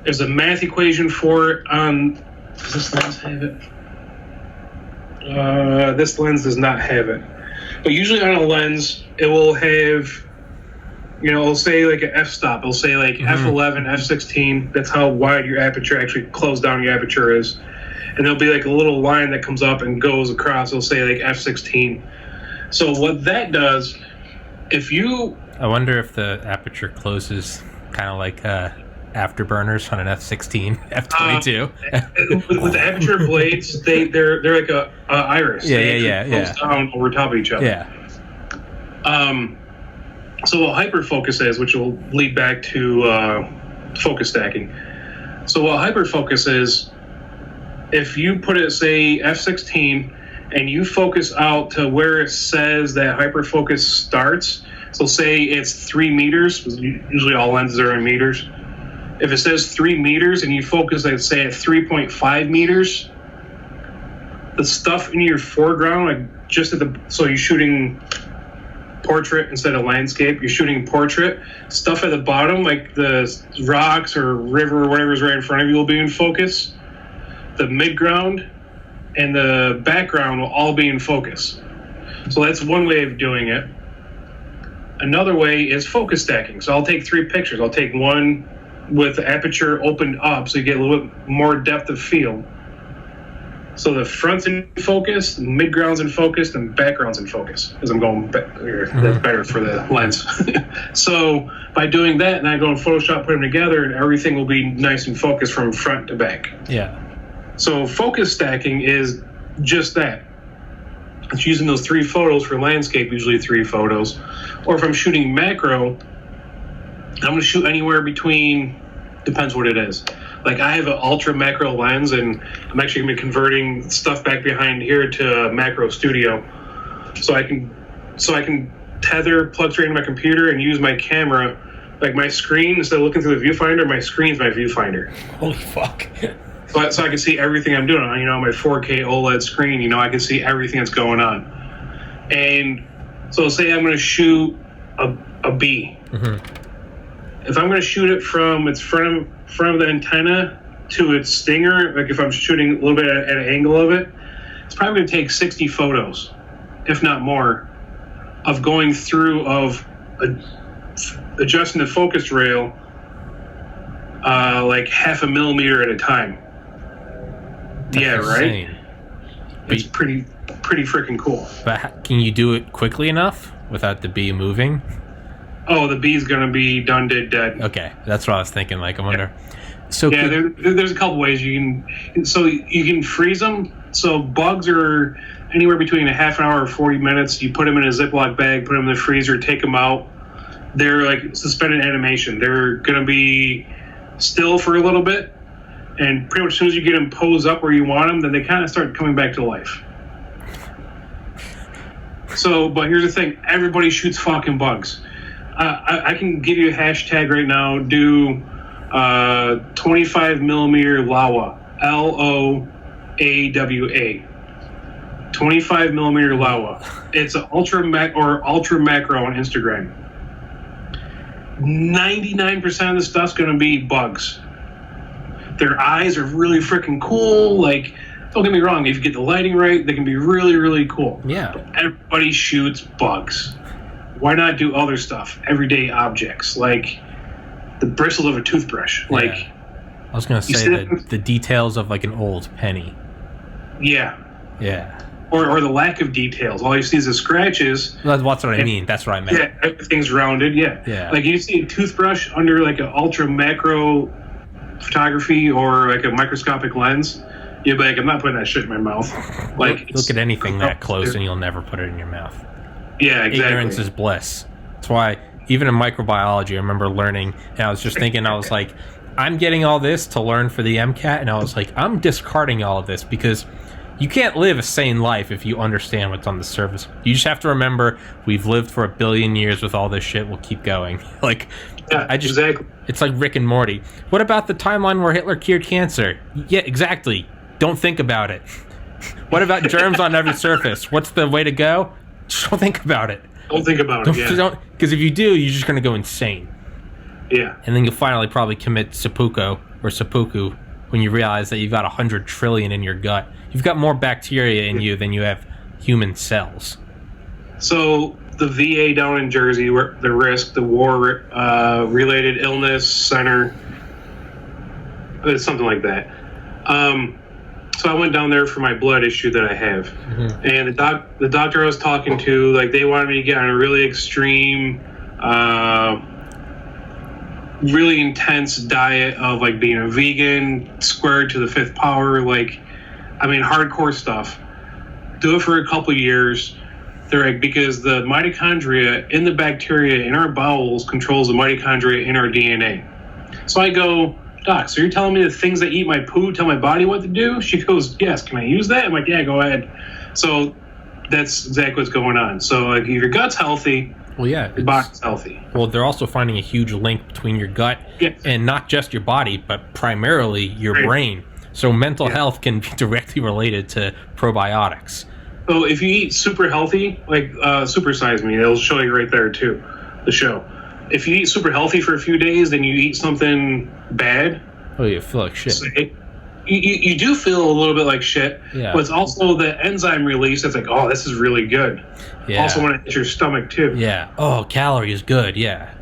There's a math equation for it on. Does this lens have it? This lens does not have it. But usually on a lens, it will have, it'll say like an f-stop. It'll say like f11, f16. That's how wide your aperture, actually closed down your aperture is. And there'll be like a little line that comes up and goes across. It'll say like f16. So what that does, if you... I wonder if the aperture closes kind of like afterburners on an F16, F22. With the aperture blades, they're like a iris. Yeah. Close down over top of each other. Yeah. So what hyperfocus is, which will lead back to focus stacking. So what hyperfocus is, if you put it, say, f16, and you focus out to where it says that hyperfocus starts, so say it's 3 meters, usually all lenses are in meters. If it says 3 meters and you focus, let's say, at 3.5 meters, the stuff in your foreground, like just at the, so you're shooting portrait instead of landscape, you're shooting portrait, stuff at the bottom, like the rocks or river or whatever's right in front of you will be in focus. The midground and the background will all be in focus. So that's one way of doing it. Another way is focus stacking. So I'll take 3 pictures. I'll take one with the aperture opened up so you get a little bit more depth of field. So the front's in focus, the midground's in focus, and background's in focus. As I'm going back here, that's better for the lens. So by doing that, and I go in Photoshop, put them together, and everything will be nice and focused from front to back. Yeah. So focus stacking is just that. It's using those 3 photos for landscape, usually 3 photos. Or if I'm shooting macro, I'm going to shoot anywhere between, depends what it is. Like I have an ultra macro lens, and I'm actually going to be converting stuff back behind here to macro studio. So I can tether, plug straight into my computer, and use my camera. Like my screen, instead of looking through the viewfinder, my screen's my viewfinder. Holy fuck. So I can see everything I'm doing on, my 4K OLED screen. I can see everything that's going on. And so say I'm going to shoot a bee. Mm-hmm. If I'm going to shoot it from its front of the antenna to its stinger, like if I'm shooting a little bit at an angle of it, it's probably going to take 60 photos, if not more, of going through of adjusting the focus rail like 0.5 millimeter at a time. That's insane. Right? It's pretty freaking cool. But can you do it quickly enough without the bee moving? Oh, the bee's gonna be done dead. Okay, that's what I was thinking. Like, I wonder. Yeah. So there's a couple ways you can freeze them. So bugs are anywhere between a half an hour or 40 minutes. You put them in a Ziploc bag, put them in the freezer, take them out. They're like suspended animation. They're gonna be still for a little bit, and pretty much as soon as you get them posed up where you want them, then they kind of start coming back to life. So, but here's the thing: everybody shoots fucking bugs. I can give you a hashtag right now. Do 25 millimeter LAWA, LOAWA. 25 millimeter LAWA. It's an ultra macro on Instagram. 99% of the stuff's gonna be bugs. Their eyes are really freaking cool. Like, don't get me wrong, if you get the lighting right, they can be really, really cool. Yeah. But everybody shoots bugs. Why not do other stuff? Everyday objects, like the bristles of a toothbrush. Yeah. Like, I was gonna say the details of like an old penny. Yeah. Yeah. Or the lack of details. All you see is the scratches. Well, that's what I mean. That's what I meant. Yeah, everything's rounded. Yeah. Yeah. Like you see a toothbrush under like an ultra macro photography or like a microscopic lens. You'd be like, I'm not putting that shit in my mouth. Like, look at anything that close and you'll never put it in your mouth. Yeah, exactly. Ignorance is bliss. That's why even in microbiology, I remember learning, and I was just thinking, I was like, I'm getting all this to learn for the MCAT, and I was like, I'm discarding all of this because you can't live a sane life if you understand what's on the surface. You just have to remember we've lived for 1 billion years with all this shit. We'll keep going. Like, yeah, exactly. It's like Rick and Morty. What about the timeline where Hitler cured cancer? Yeah, exactly. Don't think about it. What about germs on every surface? What's the way to go? Just don't think about it. Don't think about it. Yeah. Because if you do, you're just going to go insane. Yeah. And then you'll finally probably commit seppuku when you realize that you've got 100 trillion in your gut. You've got more bacteria in you than you have human cells. So the VA down in Jersey, where the war-related illness center, it's something like that. So I went down there for my blood issue that I have, and the doctor I was talking to, like, they wanted me to get on a really extreme, really intense diet of like being a vegan, squared to the fifth power, like, I mean, hardcore stuff. Do it for a couple years. They're like, because the mitochondria in the bacteria in our bowels controls the mitochondria in our DNA. So I go, Doc, so you're telling me the things that eat my poo tell my body what to do? She goes, yes, can I use that? I'm like, yeah, go ahead. So that's exactly what's going on. So like, if your gut's healthy, well, yeah, your body's healthy. Well, they're also finding a huge link between your gut and not just your body, but primarily your brain. So mental health can be directly related to probiotics. So if you eat super healthy, like Supersize Me, it'll show you right there too, the show. If you eat super healthy for a few days, then you eat something bad. Oh, you feel like shit. So you do feel a little bit like shit, but it's also the enzyme release that's like, oh, this is really good. Yeah. Also when it hits your stomach too. Yeah. Oh, calories, good. Yeah.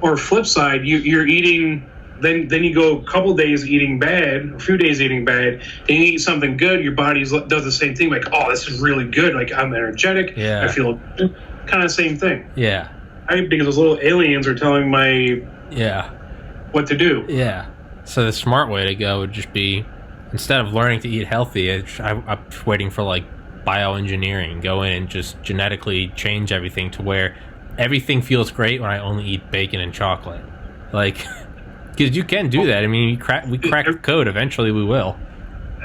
Or flip side, you're eating, then you go a couple days eating bad, a few days eating bad, then you eat something good, your body does the same thing, like, oh, this is really good, like, I'm energetic, I feel good. Kind of same thing. Yeah. Because those little aliens are telling my what to do. Yeah. So the smart way to go would just be, instead of learning to eat healthy, I'm waiting for like bioengineering, go in and just genetically change everything to where everything feels great when I only eat bacon and chocolate. Like, because you can do that. I mean, we crack the code. Eventually, we will.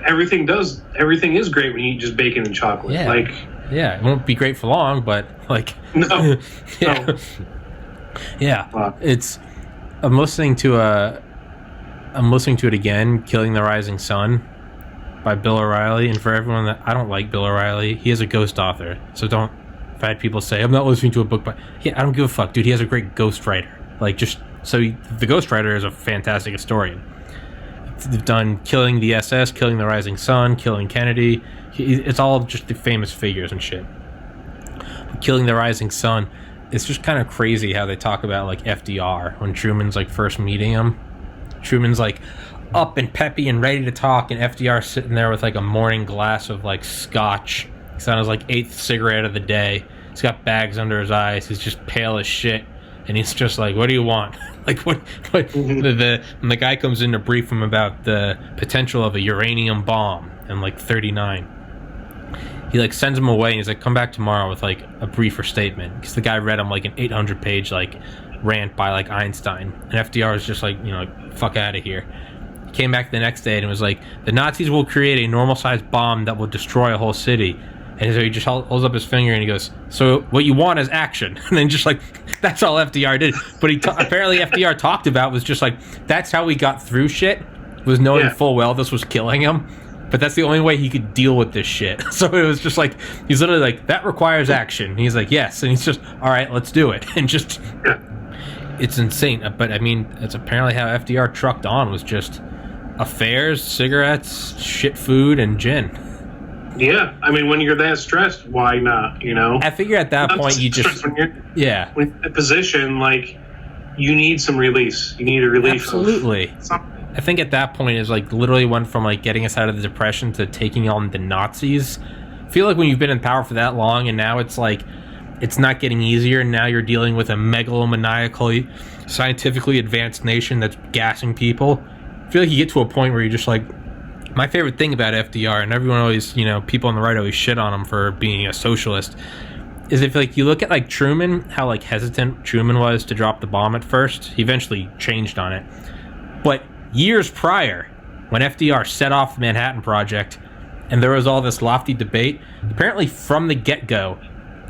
Everything is great when you eat just bacon and chocolate. Yeah. Like, yeah, it won't be great for long, but like, no. Yeah. It's. I'm listening to it again. Killing the Rising Sun by Bill O'Reilly. And for everyone that, I don't like Bill O'Reilly, he is a ghost author. So don't. I've had people say, I'm not listening to a book by. Yeah, I don't give a fuck, dude. He has a great ghostwriter. Like, just. So the ghostwriter is a fantastic historian. They've done Killing the SS, Killing the Rising Sun, Killing Kennedy. It's all just the famous figures and shit. Killing the Rising Sun, it's just kind of crazy how they talk about like FDR when Truman's like first meeting him. Truman's like up and peppy and ready to talk, and FDR's sitting there with like a morning glass of like scotch. He's on his like 8th cigarette of the day. He's got bags under his eyes. He's just pale as shit. And he's just like, what do you want? Like, what and the guy comes in to brief him about the potential of a uranium bomb in like 39. He like sends him away and he's like, come back tomorrow with like a briefer statement, because the guy read him like an 800-page like rant by like Einstein, and FDR was just like, you know, like, fuck out of here. He came back the next day and it was like, the Nazis will create a normal-sized bomb that will destroy a whole city. And so he just holds up his finger and he goes, so what you want is action. And then just like, that's all FDR did. But apparently FDR talked about was just like, that's how he got through shit, was knowing full well this was killing him. But that's the only way he could deal with this shit. So it was just like, he's literally like, that requires action. And he's like, yes. And he's just, all right, let's do it. And just, it's insane. But I mean, that's apparently how FDR trucked on, was just affairs, cigarettes, shit food, and gin. Yeah, I mean, when you're that stressed, why not, you know? I figure at that point you just... When you're in a position, like, you need some release. You need a relief. Absolutely. I think at that point is like literally went from like getting us out of the depression to taking on the Nazis. I feel like when you've been in power for that long and now it's like, it's not getting easier, and now you're dealing with a megalomaniacally, scientifically advanced nation that's gassing people. I feel like you get to a point where you're just like, my favorite thing about FDR, and everyone always, you know, people on the right always shit on him for being a socialist, is if like you look at like Truman, how like hesitant Truman was to drop the bomb at first. He eventually changed on it. But years prior, when FDR set off the Manhattan Project and there was all this lofty debate, apparently from the get-go,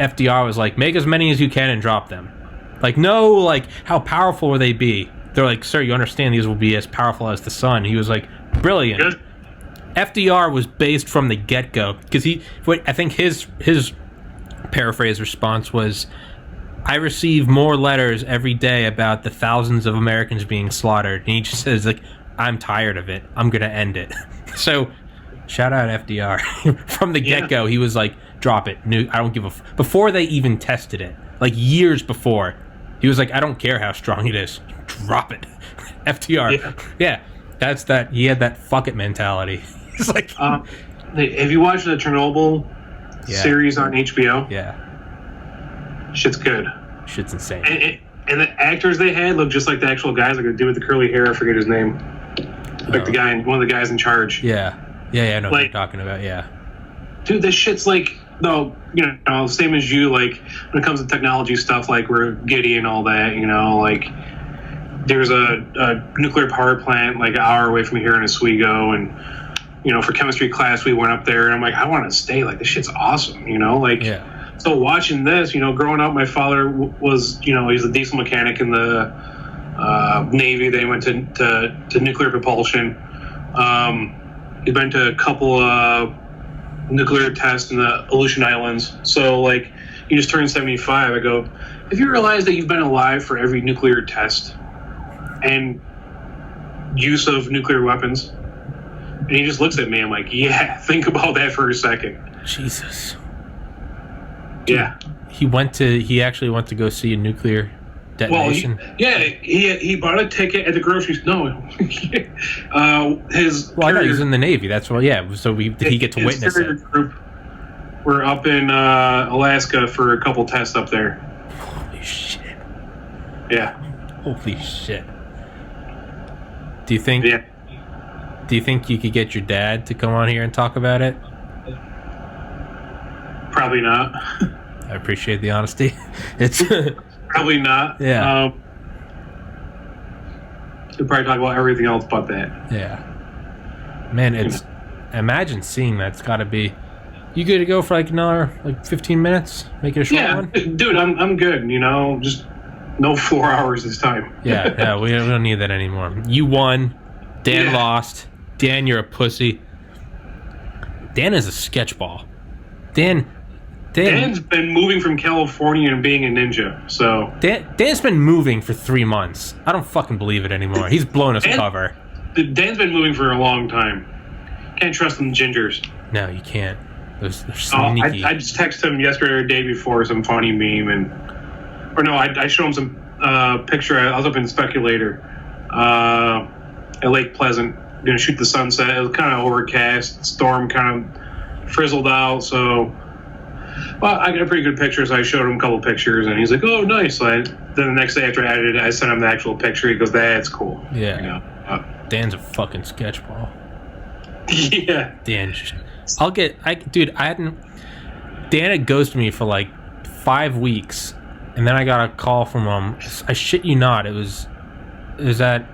FDR was like, make as many as you can and drop them. Like, no, like, how powerful will they be? They're like, sir, you understand these will be as powerful as the sun. He was like, brilliant. Good. FDR was based from the get-go because I think his paraphrase response was, I receive more letters every day about the thousands of Americans being slaughtered, and he just says, like, I'm tired of it, I'm gonna end it. So shout out FDR. From the get-go, he was like, drop it, I don't give a before they even tested it, like years before, he was like, I don't care how strong it is, drop it. FDR. Yeah, that's that. He had that fuck it mentality. He's like, have you watched the Chernobyl series on HBO? Yeah. Shit's good. Shit's insane. And the actors they had look just like the actual guys, like the dude with the curly hair. I forget his name. Like the guy, one of the guys in charge. Yeah. I know what you're talking about. Yeah. Dude, this shit's like, no, you know, same as you. Like when it comes to technology stuff, like we're giddy and all that. You know, like. There's a nuclear power plant like an hour away from here in Oswego, and you know, for chemistry class we went up there, and I'm like, I want to stay. Like this shit's awesome, you know. Like, so watching this, you know, growing up, my father was, you know, he's a diesel mechanic in the Navy. They went to nuclear propulsion. He's been to a couple nuclear tests in the Aleutian Islands. So like, he just turned 75. I go, have you realized that you've been alive for every nuclear test and use of nuclear weapons? And he just looks at me. I'm like, yeah, think about that for a second. Jesus. Yeah. He actually went to go see a nuclear detonation. Well, he bought a ticket at the grocery store. No. I know he was in the Navy. That's why. Yeah. So did he get to witness it? Group were up in Alaska for a couple tests up there. Holy shit. Yeah. Holy shit. Do you think you could get your dad to come on here and talk about it? Probably not. I appreciate the honesty. It's probably not. Yeah. We'll probably talk about everything else but that. Yeah. Man, imagine seeing that. It's got to be. You good to go for like another 15 minutes? Make it a short one? Dude, I'm good. You know, just no 4 hours this time. Yeah, we don't need that anymore. You won. Dan lost. Dan, you're a pussy. Dan is a sketchball. Dan's been moving from California and being a ninja, so... Dan's been moving for 3 months. I don't fucking believe it anymore. He's blown us cover. Dan's been moving for a long time. Can't trust them gingers. No, you can't. They're sneaky. I just texted him yesterday or the day before some funny meme, I showed him some picture. I was up in Speculator at Lake Pleasant, gonna shoot the sunset. It was kind of overcast, storm kind of frizzled out, so I got a pretty good picture, so I showed him a couple pictures, and he's like, oh, nice. Then the next day after I edited it, I sent him the actual picture. He goes, that's cool. Yeah. You know? Dan's a fucking sketchball. Yeah. Dan, Dan had ghosted me for like 5 weeks, and then I got a call from him. I shit you not, it was at,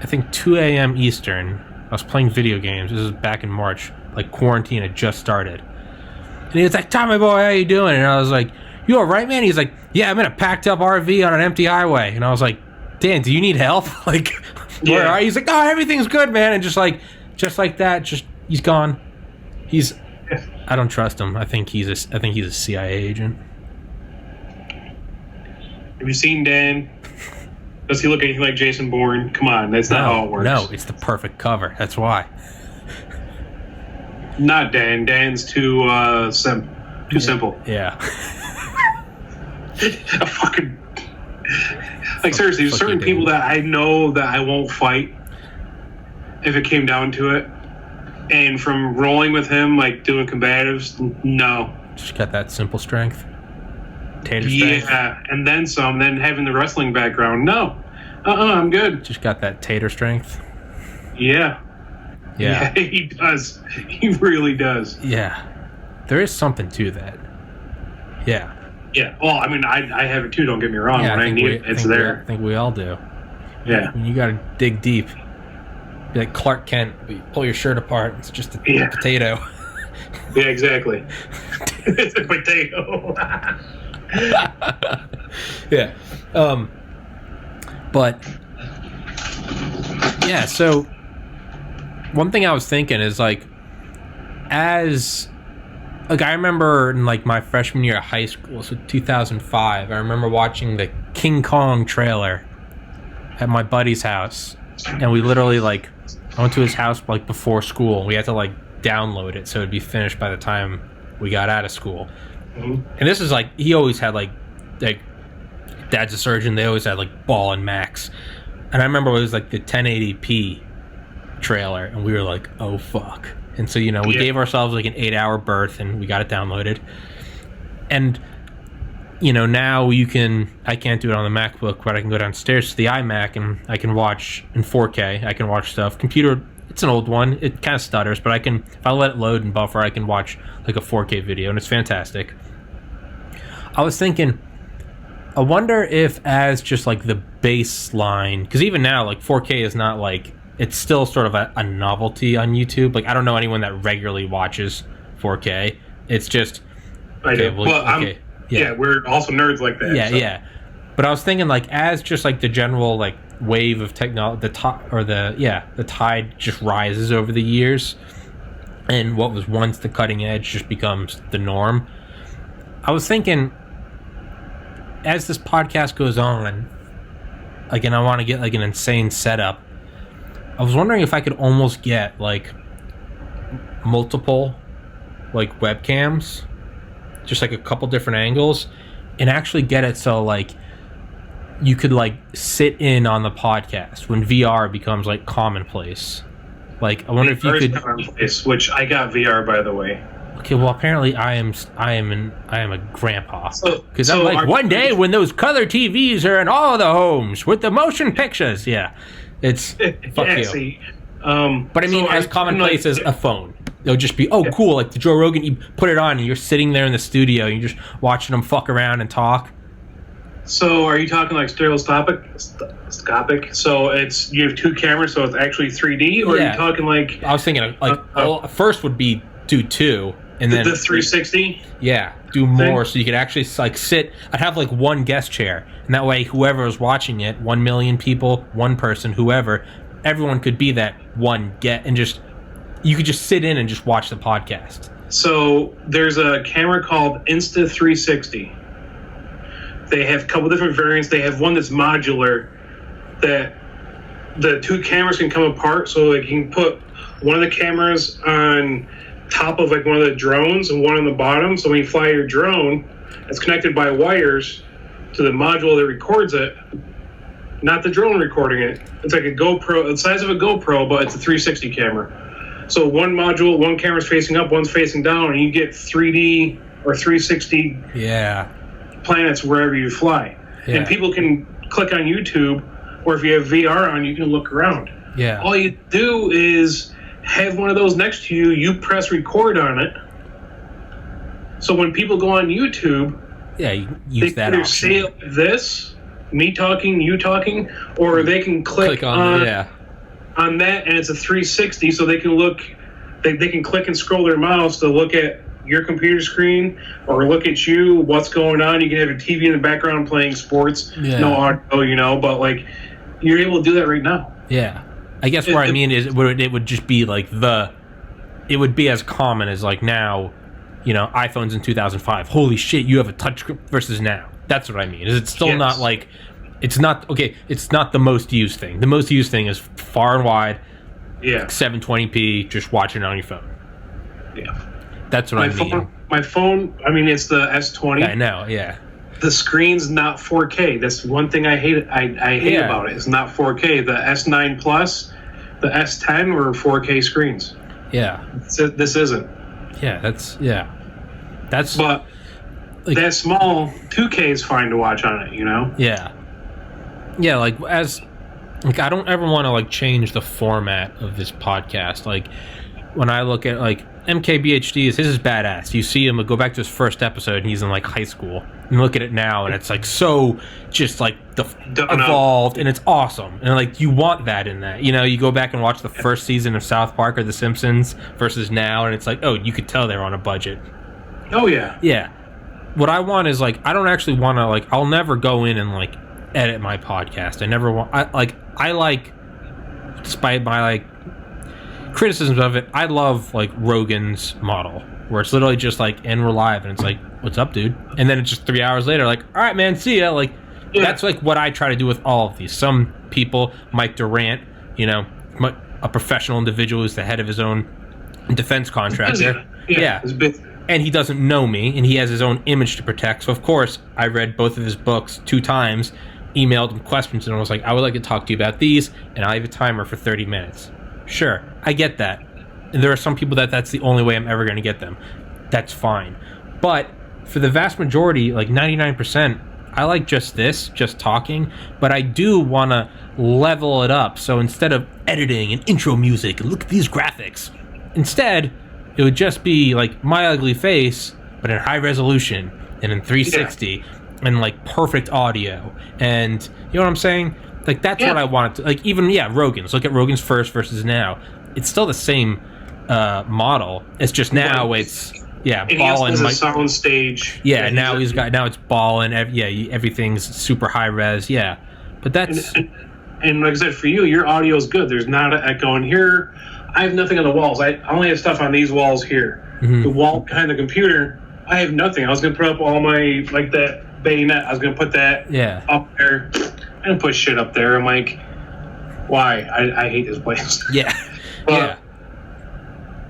I think, 2 a.m. Eastern. I was playing video games. This was back in March. Like, quarantine had just started. And he was like, Tom, my boy, how you doing? And I was like, you all right, man? He's like, yeah, I'm in a packed up RV on an empty highway. And I was like, Dan, do you need help? Like, where are you? He's like, oh, everything's good, man. And just like that, he's gone. I don't trust him. I think he's a CIA agent. Have you seen Dan? Does he look anything like Jason Bourne? Come on, that's not how it works. No, it's the perfect cover. That's why. Not Dan. Dan's too simple. Yeah. A fucking... Like, seriously, there's certain people that I know that I won't fight if it came down to it. And from rolling with him, like doing combatives, no. Just got that simple strength. Tater strength. Yeah, and then some. Then having the wrestling background, no. I'm good. Just got that tater strength. Yeah. Yeah. Yeah, he does. He really does. Yeah. There is something to that. Yeah. Yeah. Well, I mean, I have it too, don't get me wrong. When I need it, it's there. I think we all do. Yeah. When you gotta dig deep. Be like Clark Kent, you pull your shirt apart, it's just a potato. Yeah, exactly. It's a potato. Yeah. But yeah, so one thing I was thinking is like, as like I remember in like my freshman year of high school, so 2005, I remember watching the King Kong trailer at my buddy's house, and we literally like I went to his house like before school. We had to like download it so it'd be finished by the time we got out of school. Mm-hmm. And this is like he always had like dad's a surgeon. They always had like Ball and Max, and I remember it was like the 1080p trailer, and we were like, oh fuck. And so, you know, we gave ourselves like an 8-hour berth and we got it downloaded. And, you know, now I can't do it on the MacBook, but I can go downstairs to the iMac and I can watch in 4K. I can watch stuff. Computer, it's an old one. It kind of stutters, but if I let it load and buffer, I can watch like a 4K video, and it's fantastic. I was thinking, I wonder if as just like the baseline, because even now, like 4K is not like, it's still sort of a novelty on YouTube. Like, I don't know anyone that regularly watches 4K. It's just... I do. We're also nerds like that. Yeah, so. Yeah. But I was thinking, like, as just, like, the general, like, wave of technology, the tide just rises over the years, and what was once the cutting edge just becomes the norm. I was thinking, as this podcast goes on, like, and I want to get, like, an insane setup, I was wondering if I could almost get, like, multiple, like, webcams, just, like, a couple different angles, and actually get it so, like, you could, like, sit in on the podcast when VR becomes, like, commonplace. Like, I wonder if you could... Commonplace, which I got VR, by the way. Okay, well, apparently I am a grandpa. Because I'm like, one day when those color TVs are in all the homes with the motion pictures, yeah. It's fuck you. See, but I mean, as commonplace as a phone. It'll just be, cool, like the Joe Rogan, you put it on and you're sitting there in the studio and you're just watching them fuck around and talk. So are you talking like stereoscopic? So you have two cameras, so it's actually 3D? Or are you talking like... I was thinking, first would be do two, and then... The 360? Yeah, do more, so you could actually like sit... I'd have like one guest chair, and that way whoever was watching it, 1 million people, one person, whoever, everyone could be that one and just... You could just sit in and just watch the podcast. So there's a camera called Insta360. They have a couple different variants. They have one that's modular, that the two cameras can come apart, so they can put one of the cameras on top of like one of the drones and one on the bottom. So when you fly your drone, it's connected by wires to the module that records it, not the drone recording it. It's like a GoPro, the size of a GoPro, but it's a 360 camera. So one module, one camera's facing up, one's facing down, and you get 3D or 360 planets wherever you fly. Yeah. And people can click on YouTube, or if you have VR on, you can look around. Yeah. All you do is have one of those next to you, you press record on it. So when people go on YouTube, you use that option. Say it like this, me talking, you talking, or they can click on that, and it's a 360, so they can look, they can click and scroll their mouse to look at your computer screen or look at you, what's going on. You can have a TV in the background playing sports, no audio, but like you're able to do that right now. Yeah. I guess what I mean is it would just be like it would be as common as like now, iPhones in 2005. Holy shit, you have a touch screen versus now. That's what I mean. Is it's still not like, it's not the most used thing. The most used thing is far and wide, 720p, just watching it on your phone. Yeah. That's what I mean. My phone, it's the S20. I know, yeah. The screen's not 4K. That's one thing I hate. I hate about it. It's not 4K. The S9 Plus, the S10 were 4K screens. Yeah. This isn't. Yeah, that's. But like, that small 2K is fine to watch on it. Yeah. Yeah, like I don't ever want to like change the format of this podcast. Like when I look at like MKBHD, his is badass. You see him go back to his first episode and he's in like high school, and look at it now and it's like so just like evolved, and it's awesome, and like you want that in that. You go back and watch the first season of South Park or The Simpsons versus now, and it's like, oh, you could tell they're on a budget. Oh yeah. What I want is like, I don't actually want to like, I'll never go in and like edit my podcast. I never want, I like despite my like, criticisms of it, I love like Rogan's model, where it's literally just like, and we're live, and it's like, what's up, dude? And then it's just 3 hours later, like, all right, man, see ya. Like, that's like what I try to do with all of these. Some people, Mike Durant, you know, a professional individual who's the head of his own defense contractor. Yeah. And he doesn't know me, and he has his own image to protect. So, of course, I read both of his books 2 times, emailed him questions, and I was like, I would like to talk to you about these, and I'll have a timer for 30 minutes. Sure, I get that. And there are some people that's the only way I'm ever going to get them. That's fine. But for the vast majority, like 99%, I like just talking, but I do want to level it up. So instead of editing and intro music and look at these graphics, instead, it would just be like my ugly face, but in high resolution and in 360 and like perfect audio. And you know what I'm saying? Like, that's what I wanted to, like, even, Rogan's. Look at Rogan's first versus now. It's still the same model. It's just now it's... Yeah, and ball and a sound stage. Yeah, now it's ball and everything's super high res. Yeah, but that's and like I said, for you, your audio is good. There's not an echo in here. I have nothing on the walls. I only have stuff on these walls here. The wall behind the computer, I have nothing. I was gonna put up all my like that bayonet. I was gonna put that up there. I didn't put shit up there. I'm like, why? I hate this place. Yeah,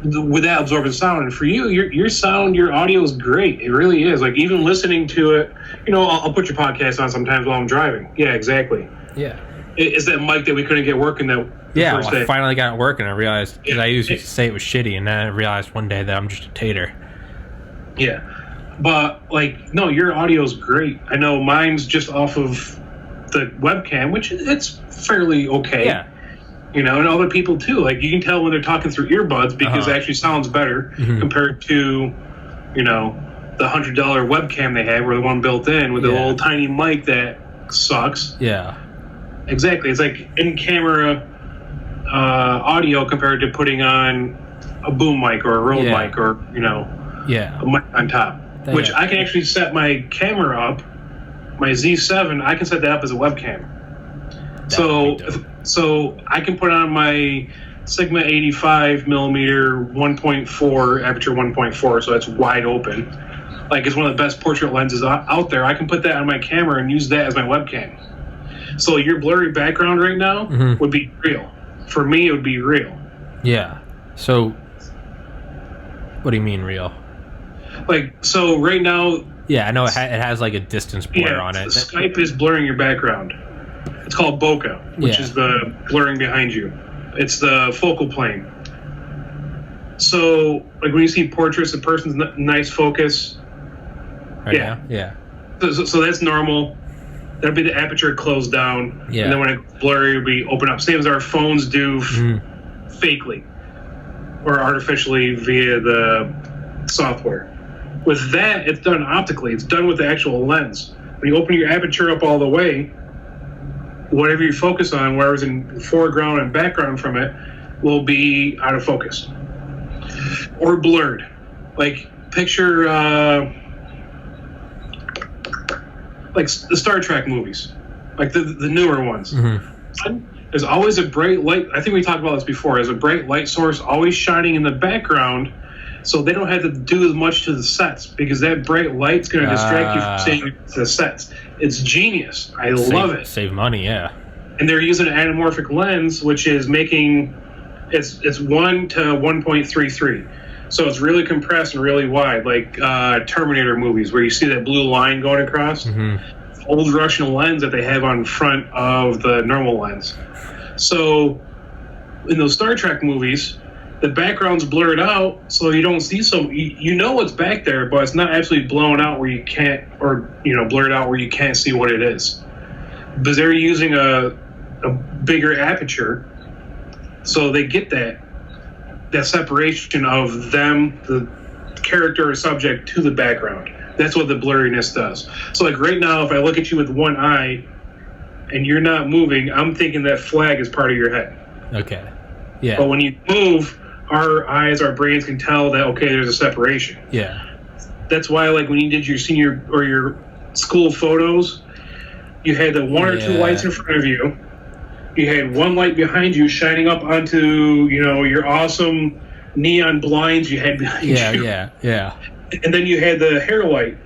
with that absorbent sound, and for you, your sound, your audio is great. It really is. Like, even listening to it, you know, I'll put your podcast on sometimes while I'm driving. Yeah, exactly. Yeah. It's that mic that we couldn't get working that first day. I finally got it working. I realized, because I used to say it was shitty, and then I realized one day that I'm just a tater. Yeah. But, like, no, your audio is great. I know mine's just off of the webcam, which it's fairly okay. Yeah. You know, and other people too. Like, you can tell when they're talking through earbuds because it actually sounds better compared to, you know, the $100 webcam they have, or the one built in with the little tiny mic that sucks. Yeah. Exactly. It's like in-camera audio compared to putting on a boom mic or a Rode mic or, you know, a mic on top. Which I can actually set my camera up, my Z7, I can set that up as a webcam. So I can put on my Sigma 85 millimeter 1.4 aperture 1.4, so that's wide open. Like, it's one of the best portrait lenses out there. I can put that on my camera and use that as my webcam. So your blurry background right now would be real. For me, it would be real. Yeah. So, what do you mean real? Like, so right now... Yeah, I know it has like a distance blur on it. Skype is blurring your background. It's called bokeh, which is the blurring behind you. It's the focal plane. So, like, when you see portraits, the person's nice focus. Right now? Yeah. So that's normal. That'll be the aperture closed down. Yeah. And then when it's blurry, it'll be open up. Same as our phones do fakely or artificially via the software. With that, it's done optically. It's done with the actual lens. When you open your aperture up all the way, whatever you focus on, whatever's in foreground and background from it, will be out of focus or blurred. Like, picture like the Star Trek movies, like the newer ones. There's always a bright light. I think we talked about this before. There's a bright light source always shining in the background, so they don't have to do as much to the sets because that bright light's going to distract you from seeing the sets. It's genius. I love it. Save money, yeah. And they're using an anamorphic lens, which is making it's 1 to 1.33, so it's really compressed and really wide, like Terminator movies where you see that blue line going across. Old Russian lens that they have on front of the normal lens. So in those Star Trek movies, the background's blurred out, so you don't see you know what's back there, but it's not absolutely blown out where you can't, or, you know, blurred out where you can't see what it is. Because they're using a bigger aperture, so they get that separation of them, the character or subject, to the background. That's what the blurriness does. So, like, right now, if I look at you with one eye and you're not moving, I'm thinking that flag is part of your head. Okay. Yeah. But when you move, our eyes, our brains can tell that, okay, there's a separation. Yeah. That's why, like, when you did your senior or your school photos, you had the one or two lights in front of you, You had one light behind you shining up onto, your awesome neon blinds you had behind you. Yeah. And then you had the hair light.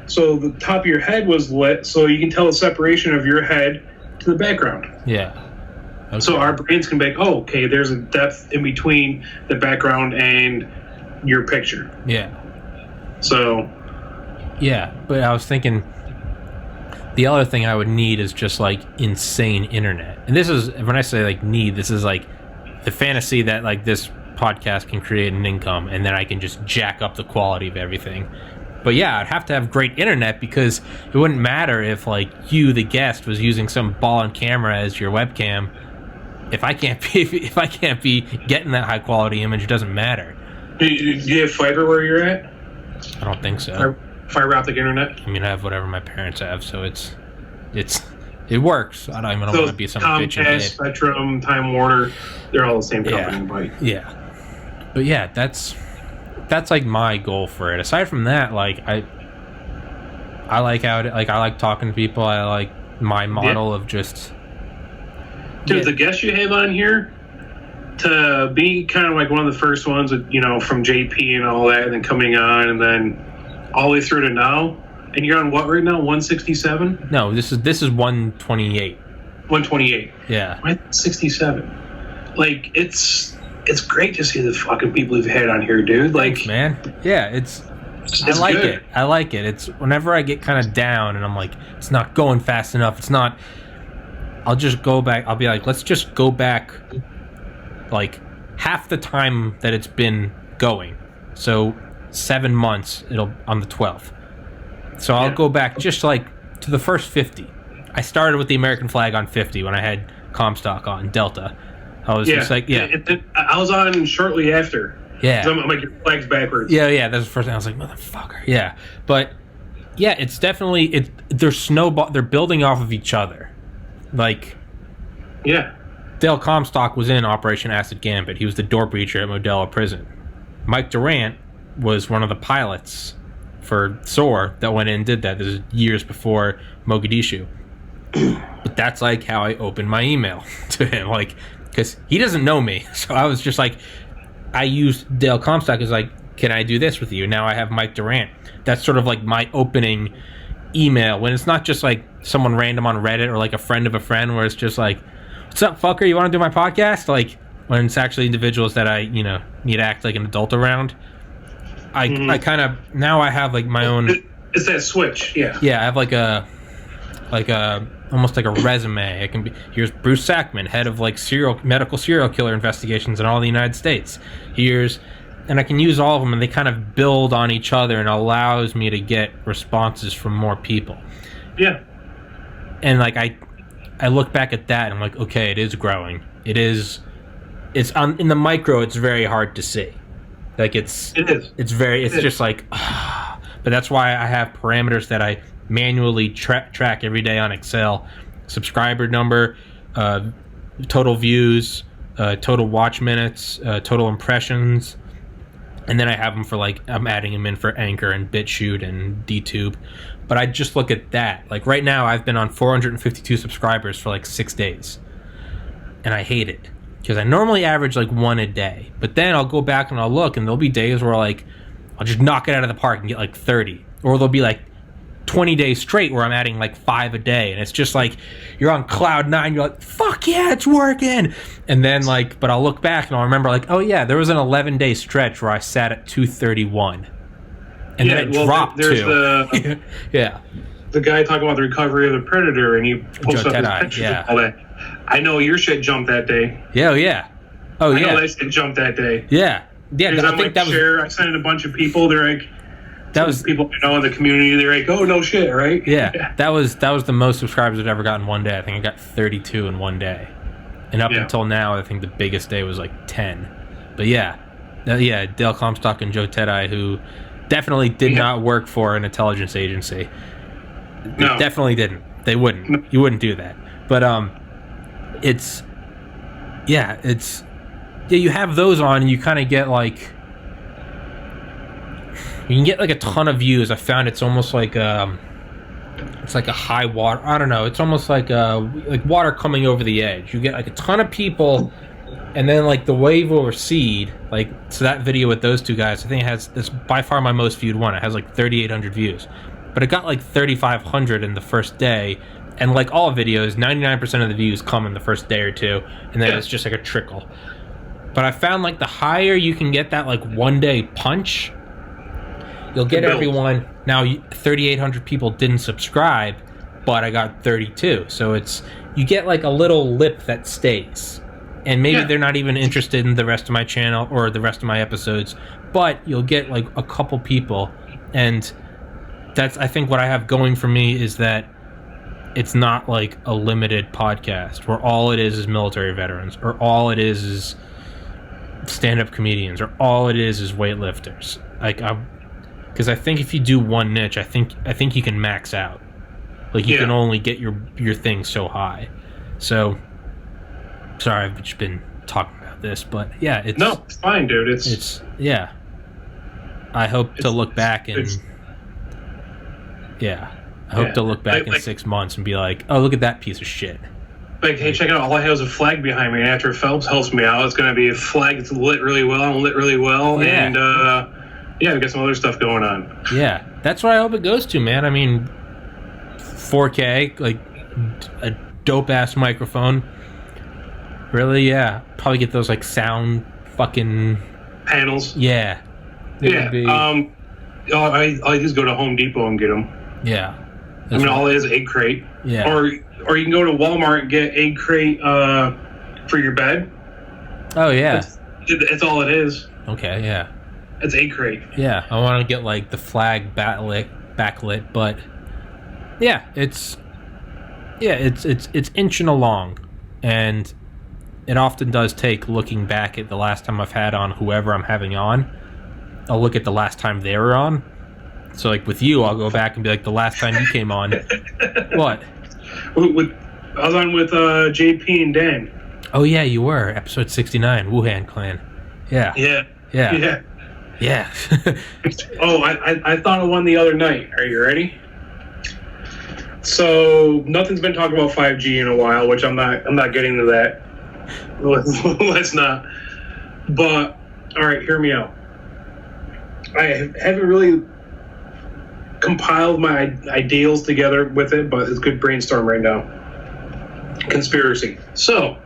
So the top of your head was lit, so you can tell the separation of your head to the background. Yeah. Okay. So our brains can be like, oh, okay, there's a depth in between the background and your picture. Yeah. So. Yeah, but I was thinking the other thing I would need is just like insane internet. And this is, when I say like need, this is like the fantasy that like this podcast can create an income and then I can just jack up the quality of everything. But yeah, I'd have to have great internet because it wouldn't matter if like you, the guest, was using some ball-on camera as your webcam. If I can't be getting that high quality image, it doesn't matter. Do you have fiber where you're at? I don't think so. Fiber optic internet? I mean, I have whatever my parents have, so it works. I don't want to be some bitch and Comcast, Spectrum, Time Warner, they're all the same company. Yeah. But yeah, that's like my goal for it. Aside from that, like I like talking to people. I like my model of just. Dude, the guests you have on here, to be kind of like one of the first ones, with, from JP and all that, and then coming on, and then all the way through to now. And you're on what right now? 167? No, this is 128. 128. Yeah. 167. Like it's great to see the fucking people you've had on here, dude. Like, thanks, man. Yeah, I like good. it. I like it. It's whenever I get kind of down and I'm like, it's not going fast enough. It's not. I'll just go back. I'll be like, let's just go back like half the time that it's been going. So 7 months, it'll on the 12th. So I'll go back just like to the first 50. I started with the American flag on 50 when I had Comstock on Delta. I was just like, I was on shortly after. Yeah. I'm like, your flag's backwards. Yeah. That's the first thing. I was like, motherfucker. Yeah. But yeah, it's definitely they're building off of each other. Like, yeah. Dale Comstock was in Operation Acid Gambit. He was the door breacher at Modelo Prison. Mike Durant was one of the pilots for SOAR that went in and did that. This is years before Mogadishu. But that's like how I opened my email to him, like, because he doesn't know me. So I was just like, I used Dale Comstock as like, can I do this with you? Now I have Mike Durant. That's sort of like my opening email when it's not just like someone random on Reddit or like a friend of a friend where it's just like, what's up, fucker? You want to do my podcast? Like when it's actually individuals that I, need to act like an adult around. I kind of, now I have like my own. It's that switch, yeah. Yeah, I have like a almost like a resume. It can be, here's Bruce Sackman, head of like medical serial killer investigations in all the United States. And I can use all of them, and they kind of build on each other, and allows me to get responses from more people. Yeah. And like I look back at that, and I'm like, okay, it is growing. It's in the micro. It's very hard to see. Like it is. It's just like, but that's why I have parameters that I manually track every day on Excel: subscriber number, total views, total watch minutes, total impressions. And then I have them for like, I'm adding them in for Anchor and BitChute and DTube. But I just look at that. Like right now, I've been on 452 subscribers for like 6 days. And I hate it. Because I normally average like one a day. But then I'll go back and I'll look, and there'll be days where like, I'll just knock it out of the park and get like 30. Or there'll be like 20 days straight where I'm adding like 5 a day. And it's just like, you're on cloud 9. You're like, fuck yeah, it's working. And then like, but I'll look back and I'll remember like, oh yeah, there was an 11-day stretch where I sat at 231. And then it dropped there's to... yeah. The guy talking about the recovery of the Predator, and he posted up his pictures and all that. I know your shit jumped that day. Yeah, yeah. Oh, yeah. I know that shit jumped that day. Yeah. Yeah, I think that was... I sent in a bunch of people. They're like... That was people I know in the community. They're like, "Oh no, shit!" Right? Yeah, that was the most subscribers I've ever gotten in one day. I think I got 32 in one day, and up until now, I think the biggest day was like 10. But yeah, Dale Comstock and Joe Tedeye, who definitely did not work for an intelligence agency. No, definitely didn't. They wouldn't. No. You wouldn't do that. But you have those on, and you kind of get like. You can get like a ton of views. I found it's almost like it's like a high water. I don't know. It's almost like water coming over the edge. You get like a ton of people, and then like the wave will recede. Like, so that video with those two guys, I think it's by far my most viewed one. It has like 3,800 views, but it got like 3,500 in the first day. And like all videos, 99% of the views come in the first day or two, and then it's just like a trickle. But I found like the higher you can get that like 1 day punch, you'll get everyone. Now 3,800 people didn't subscribe, but I got 32. So you get like a little lip that stays. And maybe they're not even interested in the rest of my channel or the rest of my episodes, but you'll get like a couple people. And that's, I think, what I have going for me is that it's not like a limited podcast where all it is military veterans, or all it is stand-up comedians, or all it is weightlifters. Like, because I think if you do one niche, I think you can max out. Like, you can only get your thing so high. So, sorry, I've just been talking about this, but yeah, it's fine, dude. It's I hope to look back and I hope to look back in 6 months and be like, oh, look at that piece of shit. Like, hey, check it out. All I have is a flag behind me. And after Phelps helps me out, it's going to be a flag that's lit really well, and we got some other stuff going on. Yeah, that's what I hope it goes to, man. I mean, 4K, like a dope-ass microphone. Really, probably get those, like, sound fucking... panels. Yeah. I just go to Home Depot and get them. Yeah. I mean, all it is egg crate. Yeah. Or you can go to Walmart and get egg crate for your bed. Oh, yeah. That's all it is. Okay, yeah. It's egg crate. Yeah, I want to get, like, the flag backlit, but... Yeah, it's inching along. And it often does take looking back at the last time I've had on whoever I'm having on. I'll look at the last time they were on. So, like, with you, I'll go back and be like, the last time you came on. What? I was on with JP and Dan. Oh, yeah, you were. Episode 69, Wuhan Clan. Yeah. Oh, I thought of one the other night. Are you ready? So, nothing's been talked about 5G in a while, which I'm not getting to that. Let's not. But, all right, hear me out. I haven't really compiled my ideals together with it, but it's a good brainstorm right now. Conspiracy. So,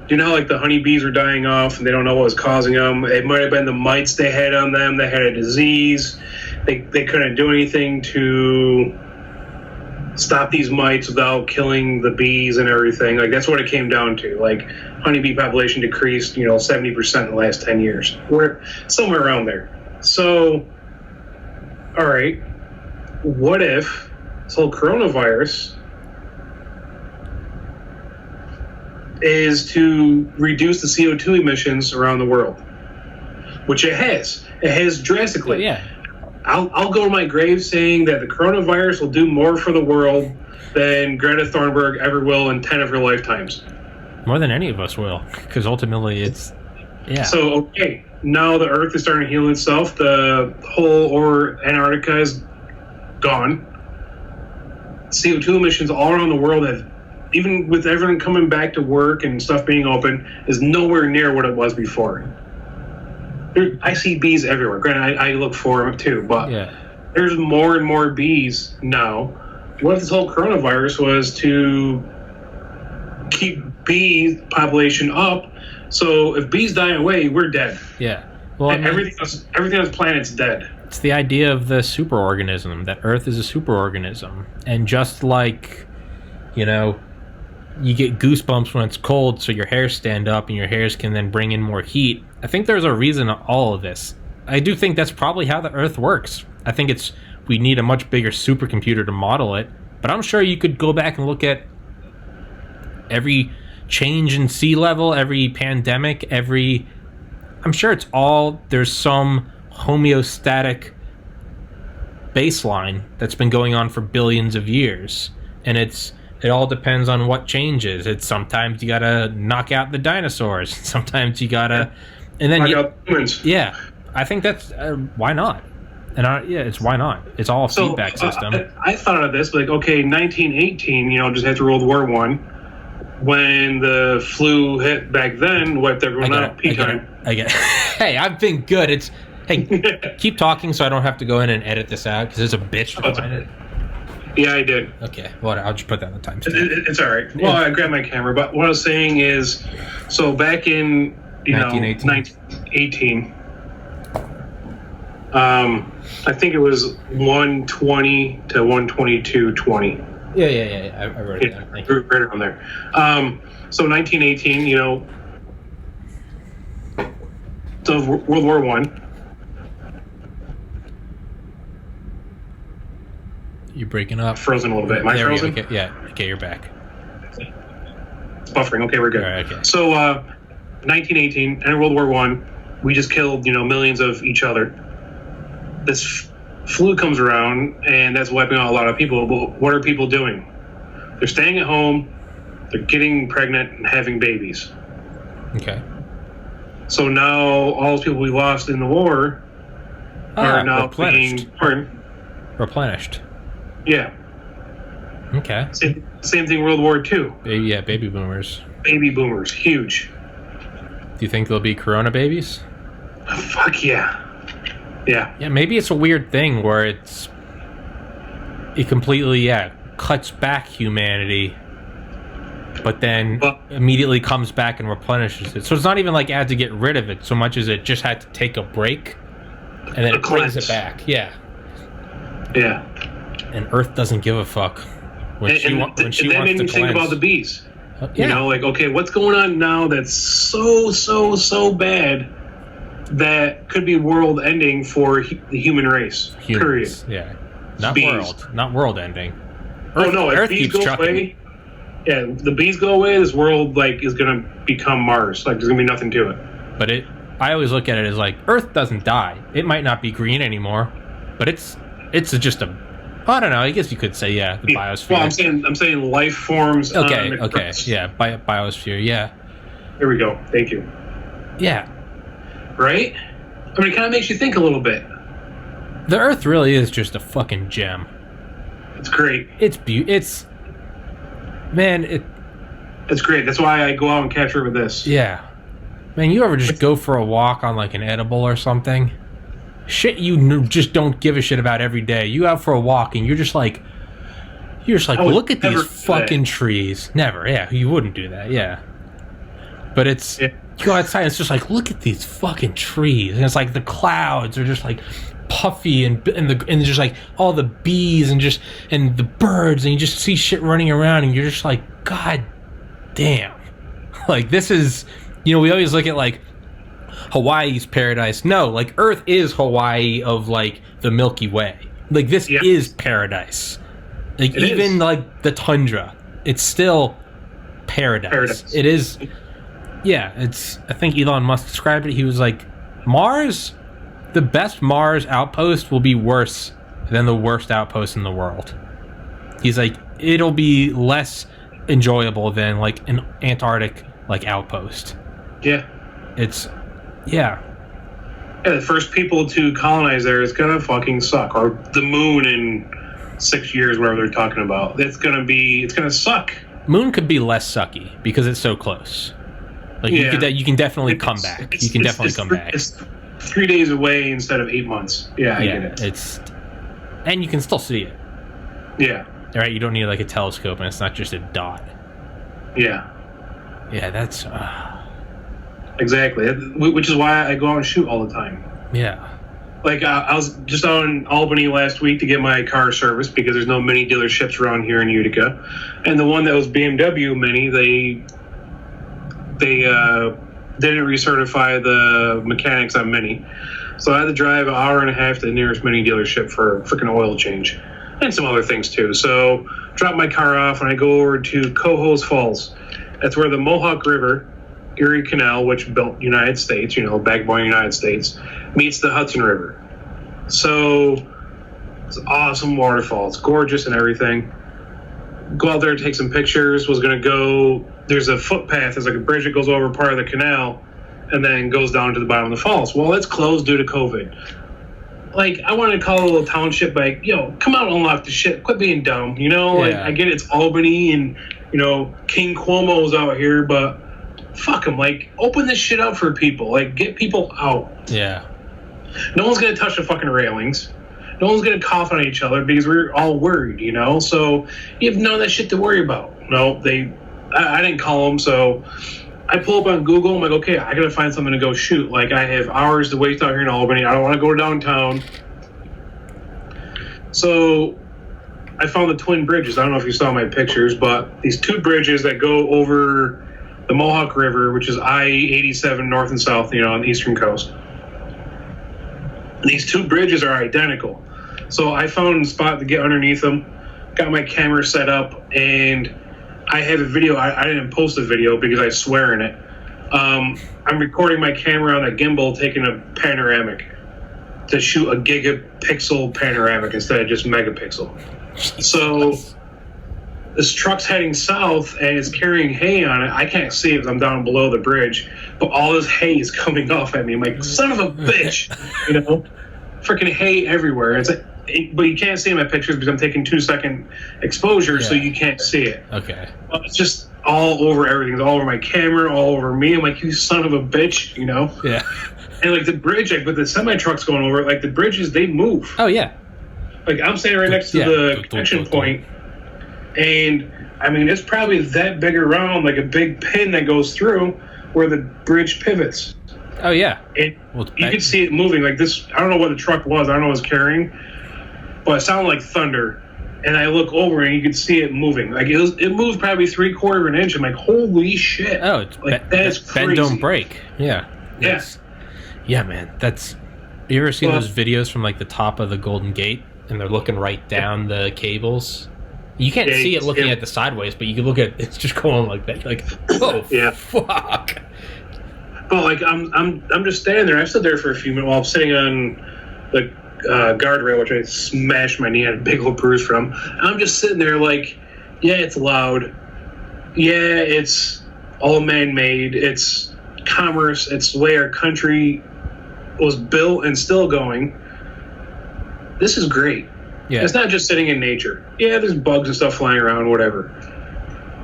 you know, like the honeybees are dying off and they don't know what was causing them. It might have been the mites they had on them. They had a disease. They couldn't do anything to stop these mites without killing the bees and everything. Like, that's what it came down to. Like, honeybee population decreased, 70% in the last 10 years. We're somewhere around there. So, all right, what if this whole coronavirus is to reduce the CO2 emissions around the world? Which it has. It has drastically. Oh, yeah. I'll go to my grave saying that the coronavirus will do more for the world than Greta Thunberg ever will in 10 of her lifetimes. More than any of us will, because ultimately it's... Yeah. So, okay, now the Earth is starting to heal itself. The whole Antarctica is gone. CO2 emissions all around the world have, even with everyone coming back to work and stuff being open, is nowhere near what it was before. I see bees everywhere. Granted, I look for them too, but there's more and more bees now. What if this whole coronavirus was to keep bee population up? So if bees die away, we're dead. Yeah. Well, everything on this planet's dead. It's the idea of the superorganism, that Earth is a superorganism. And just like, you get goosebumps when it's cold, so your hairs stand up and your hairs can then bring in more heat. I think there's a reason to all of this. I do think that's probably how the Earth works. I think we need a much bigger supercomputer to model it. But I'm sure you could go back and look at every change in sea level, every pandemic, I'm sure it's all, there's some homeostatic baseline that's been going on for billions of years. And it all depends on what changes. It's sometimes you gotta knock out the dinosaurs. Sometimes you gotta, and then knock out humans. Yeah, I think that's why not? And it's why not? It's all a feedback system. I thought of this like, okay, 1918, just after World War I, when the flu hit back then, wiped everyone out. I get it. Hey, I've been good. Hey, keep talking so I don't have to go in and edit this out because there's a bitch behind it. Yeah, I did. Okay, well, I'll just put that on the timestamp. It's all right. Well, I grabbed my camera, but what I was saying is, so back in 1918, I think it was 120 to 122.20. Yeah. I wrote it down. Right around there. So 1918, so World War One. You're breaking up. Frozen a little bit. Am I frozen? Okay. Yeah. Okay, you're back. It's buffering. Okay, we're good. All right, okay. So 1918 and World War One, we just killed millions of each other. This flu comes around and that's wiping out a lot of people. But what are people doing? They're staying at home. They're getting pregnant and having babies. Okay. So now all those people we lost in the war are now being replenished. Yeah. Okay. Same thing. World War II. Baby boomers. Baby boomers, huge. Do you think there'll be Corona babies? Oh, fuck yeah. Yeah. Yeah, maybe it's a weird thing where it completely cuts back humanity, but then immediately comes back and replenishes it. So it's not even like it had to get rid of it so much as it just had to take a break, and then it brings it back. Yeah. Yeah. And Earth doesn't give a fuck when she wants to cleanse. That made me think about the bees. Okay, what's going on now that's so bad that could be world ending for the human race. Humans, period. Yeah. Not world ending. Earth bees keeps go away. Yeah, the bees go away, this world is gonna become Mars. There's gonna be nothing to it. But I always look at it as Earth doesn't die. It might not be green anymore, but it's just I don't know. I guess you could say the biosphere. Well, I'm saying life forms. Okay. Yeah, biosphere. Yeah. There we go. Thank you. Yeah. Right? I mean, it kind of makes you think a little bit. The Earth really is just a fucking gem. It's great. It's great. That's why I go out and capture it with this. Yeah. Man, you ever just go for a walk on an edible or something? Shit you just don't give a shit about every day. You out for a walk and you're just like look at these fucking trees. Never, yeah. You wouldn't do that, yeah. But you go outside and it's just look at these fucking trees. And it's the clouds are just puffy and just all the bees and the birds and you just see shit running around and you're just God damn. This is, we always look at Hawaii's paradise. No, Earth is Hawaii of the Milky Way. This is paradise. Even the tundra, it's still paradise. It is. Yeah, I think Elon Musk described it. He was Mars, the best Mars outpost will be worse than the worst outpost in the world. He's it'll be less enjoyable than an Antarctic outpost. Yeah. Yeah, the first people to colonize there is gonna fucking suck. Or the moon in 6 years, whatever they're talking about. It's gonna suck. Moon could be less sucky because it's so close. You can definitely come back. You can definitely come back. It's 3 days away instead of 8 months. Yeah, I get it. And you can still see it. Yeah. All right, you don't need a telescope, and it's not just a dot. Yeah. Yeah, that's. Exactly, which is why I go out and shoot all the time. Yeah. I was just out in Albany last week to get my car serviced because there's no Mini dealerships around here in Utica, and the one that was BMW Mini, they didn't recertify the mechanics on Mini, so I had to drive an hour and a half to the nearest Mini dealership for a freaking oil change and some other things too. So drop my car off and I go over to Cohoes Falls. That's where the Mohawk River, Erie Canal, which built United States, backbone United States, meets the Hudson River. So it's an awesome waterfall. It's gorgeous and everything. Go out there, take some pictures. There's a footpath. There's a bridge that goes over part of the canal and then goes down to the bottom of the falls. Well, it's closed due to COVID. like, I wanted to call a little township, like, yo, come out and unlock the shit. Quit being dumb, you know? Like, I get it's Albany and, you know, King Cuomo's out here, but fuck them. Like, open this shit up for people. Like, get people out. Yeah. No one's going to touch the fucking railings. No one's going to cough on each other because we're all worried, you know? So you have none of that shit to worry about. No, I didn't call them, so I pull up on Google. I'm like, okay, I got to find something to go shoot. Like, I have hours to waste out here in Albany. I don't want to go downtown. So I found the twin bridges. I don't know if you saw my pictures, but these two bridges that go over the Mohawk River, which is I-87 north and south, you know, on the eastern coast. These two bridges are identical. So I found a spot to get underneath them, got my camera set up, and I have a video. I didn't post a video because I swear in it. I'm recording my camera on a gimbal, taking a panoramic to shoot a gigapixel panoramic instead of just megapixel. So this truck's heading south and it's carrying hay on it. I can't see it because I'm down below the bridge, but all this hay is coming off at me. I'm like, son of a bitch, you know, freaking hay everywhere. It's like, but you can't see in my pictures because I'm taking 2-second exposure, so you can't see it. Okay. But it's just all over everything. It's all over my camera, all over me. I'm like, you son of a bitch, you know? Yeah. And like the bridge, like with the semi trucks going over it, like the bridges, they move. Oh yeah. Like I'm standing right next to the connection point, and I mean it's probably that big around, like a big pin that goes through where the bridge pivots. Oh yeah. And you could see it moving like this. I don't know what the truck was. I don't know what it was carrying, but it sounded like thunder. And I look over and you could see it moving. Like it moved probably 3/4 of an inch. I'm like, holy shit! Oh, it's like that's crazy. Bend don't break. Yeah. Yes. Yeah, man. That's. You ever seen those videos from like the top of the Golden Gate and they're looking right down the cables? You can't see it looking at the sideways, but you can look at it's just going like that. Like, oh fuck. But like I'm just standing there. I stood there for a few minutes while I'm sitting on the guardrail, which I smashed my knee, I had a big old bruise from. And I'm just sitting there like, yeah, it's loud. Yeah, it's all man-made. It's commerce. It's the way our country was built and still going. This is great. Yeah. It's not just sitting in nature. Yeah, there's bugs and stuff flying around, whatever.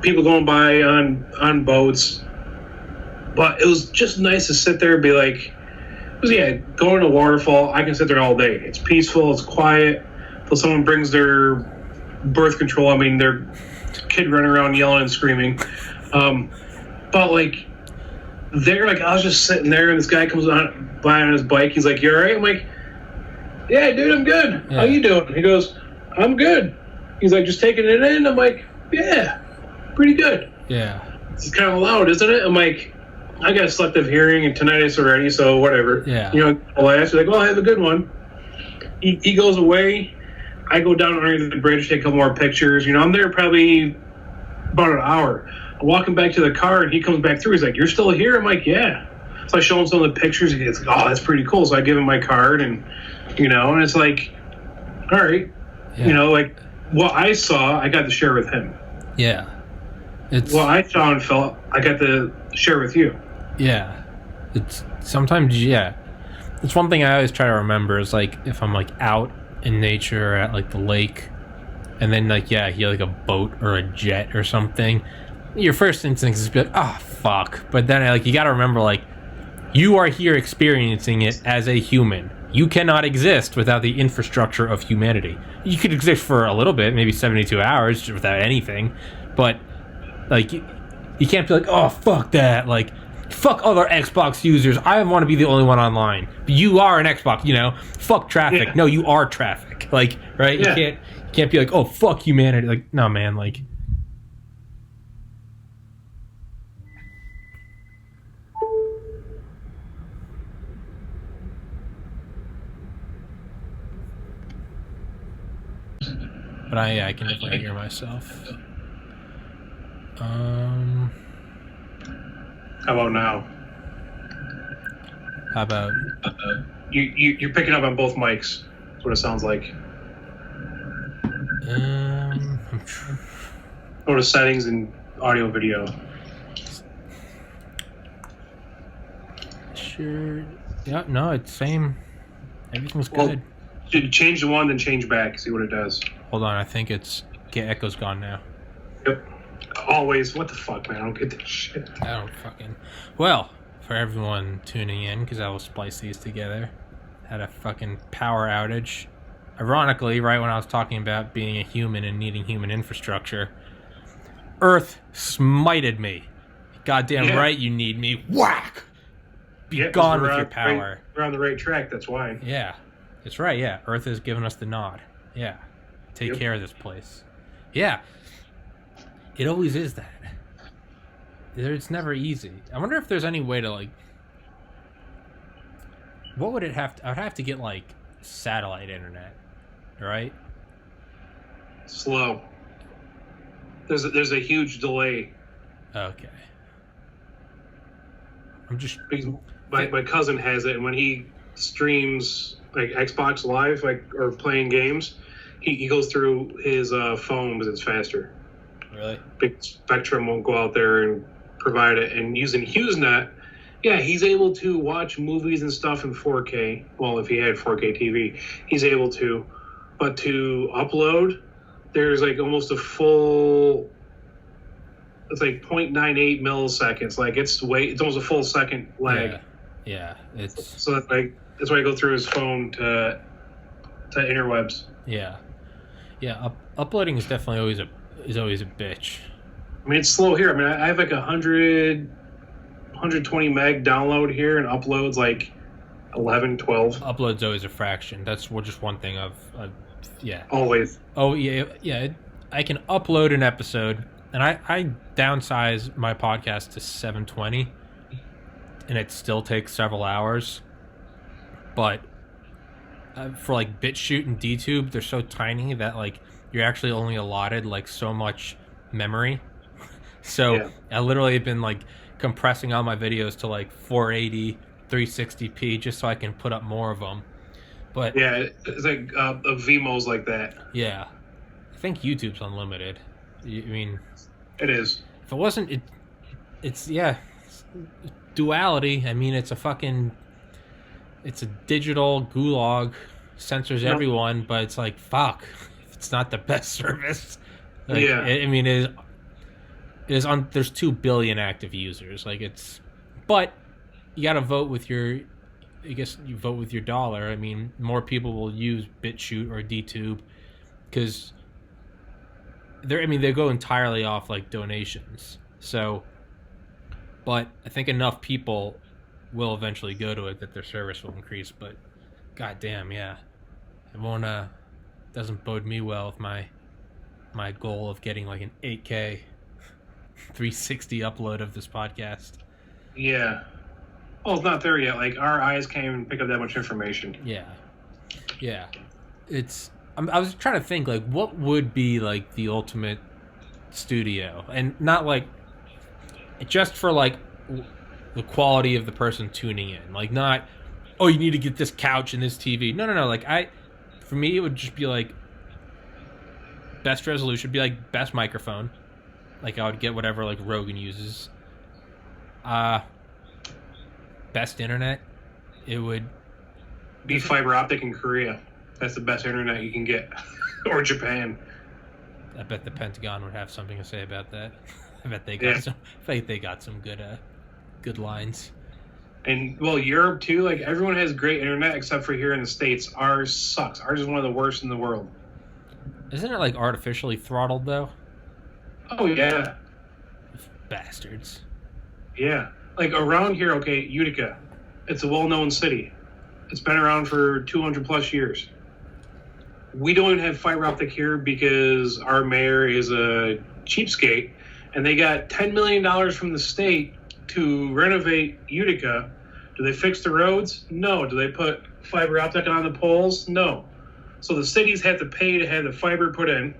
People going by on boats. But it was just nice to sit there and be like, going to a waterfall, I can sit there all day. It's peaceful, it's quiet. Until someone brings their birth control, I mean, their kid running around yelling and screaming. But like, I was just sitting there and this guy comes by on his bike. He's like, you all right? I'm like, yeah, dude, I'm good. Yeah. How you doing? He goes, I'm good. He's like, just taking it in? I'm like, yeah, pretty good. Yeah. It's kind of loud, isn't it? I'm like, I got selective hearing and tinnitus already, so whatever. Yeah. You know, I'll ask. Like, well, have a good one. He goes away. I go down underneath the bridge, take a couple more pictures. You know, I'm there probably about an hour. I'm walking back to the car, and he comes back through. He's like, you're still here? I'm like, yeah. So I show him some of the pictures. He's like, oh, that's pretty cool. So I give him my card, and, you know, and it's like, all right. Yeah. You know, like, what I saw, I got to share with him. Yeah. What I saw and felt, I got to share with you. Yeah. It's sometimes, it's one thing I always try to remember is like if I'm like out in nature or at like the lake and then like, you hear like a boat or a jet or something, your first instinct is to be like, oh fuck. But then like you got to remember like you are here experiencing it as a human. You cannot exist without the infrastructure of humanity. You could exist for a little bit, maybe 72 hours without anything, but like you can't be like, oh fuck that, like fuck other Xbox users. I want to be the only one online. You are an Xbox, you know. Fuck traffic. Yeah. No, you are traffic. Like, right? Yeah. You can't be like, oh fuck humanity. Like, no man, like. But I can definitely hear myself. How about now? How about you're picking up on both mics? That's what it sounds like. Go to settings and audio video. Sure. Yeah. No, it's same. Everything's good. Change the one, then change back. See what it does. Hold on, I think Echo's gone now. Yep. Always. What the fuck, man? I don't get this shit. I don't fucking... Well, for everyone tuning in, because I will splice these together, had a fucking power outage. Ironically, right when I was talking about being a human and needing human infrastructure, Earth smited me. Goddamn right you need me. Whack! Be gone with your power. We're on the right track, that's why. Yeah. That's right, yeah. Earth has given us the nod. Yeah. Take care of this place. Yeah. It always is that. It's never easy. I wonder if there's any way to, like... What would it have to... I would have to get, like, satellite internet. Right? Slow. There's a huge delay. Okay. I'm just... My cousin has it, and when he streams, like, Xbox Live, like, or playing games, he goes through his phone because it's faster. Really? Big Spectrum won't go out there and provide it. And using HughesNet, yeah, he's able to watch movies and stuff in 4K. Well, if he had 4K TV, he's able to. But to upload, there's like almost a full... It's like 0.98 milliseconds. Like it's almost a full second lag. Yeah. It's... So that's why I go through his phone to interwebs. Yeah. Uploading is definitely always a bitch. I mean, it's slow here. I mean, I have like 120 meg download here, and uploads like 11, 12. Upload's always a fraction. That's just one thing I've yeah. Always. Oh yeah. I can upload an episode, and I downsize my podcast to 720, and it still takes several hours. But for like BitChute and DTube, they're so tiny that like you're actually only allotted like so much memory. So I literally have been like compressing all my videos to like 480, 360p just so I can put up more of them. But yeah, it's like Vimos like that. Yeah, I think YouTube's unlimited. I mean, it is. If it wasn't, it's duality. I mean, it's a digital gulag, censors everyone, but it's like fuck. It's not the best service. Like, I mean, it is on. There's 2 billion active users. Like but you got to vote with your. I guess you vote with your dollar. I mean, more people will use BitChute or DTube because they go entirely off like donations. So, but I think enough people will eventually go to it that their service will increase. But goddamn, yeah, it won't. Doesn't bode me well with my goal of getting like an 8K 360 upload of this podcast. Yeah. Oh, it's not there yet. Like, our eyes can't even pick up that much information. Yeah. I was trying to think, like, what would be, like, the ultimate studio? And not, like, just for, like, the quality of the person tuning in. Like, not, oh, you need to get this couch and this TV. No. Like, for me, it would just be, like, best resolution would be, like, best microphone. Like, I would get whatever, like, Rogan uses. Best internet, it would be fiber optic in Korea. That's the best internet you can get. Or Japan. I bet the Pentagon would have something to say about that. I bet they got some good lines. And well, Europe too, like everyone has great internet except for here in the States. Ours sucks. Ours is one of the worst in the world. Isn't it like artificially throttled though? Oh yeah. Bastards. Yeah. Like around here, okay, Utica, it's a well-known city. It's been around for 200 plus years. We don't even have fiber optic here because our mayor is a cheapskate, and they got $10 million from the state to renovate Utica. Do they fix the roads? No. Do they put fiber optic on the poles? No. So the cities have to pay to have the fiber put in,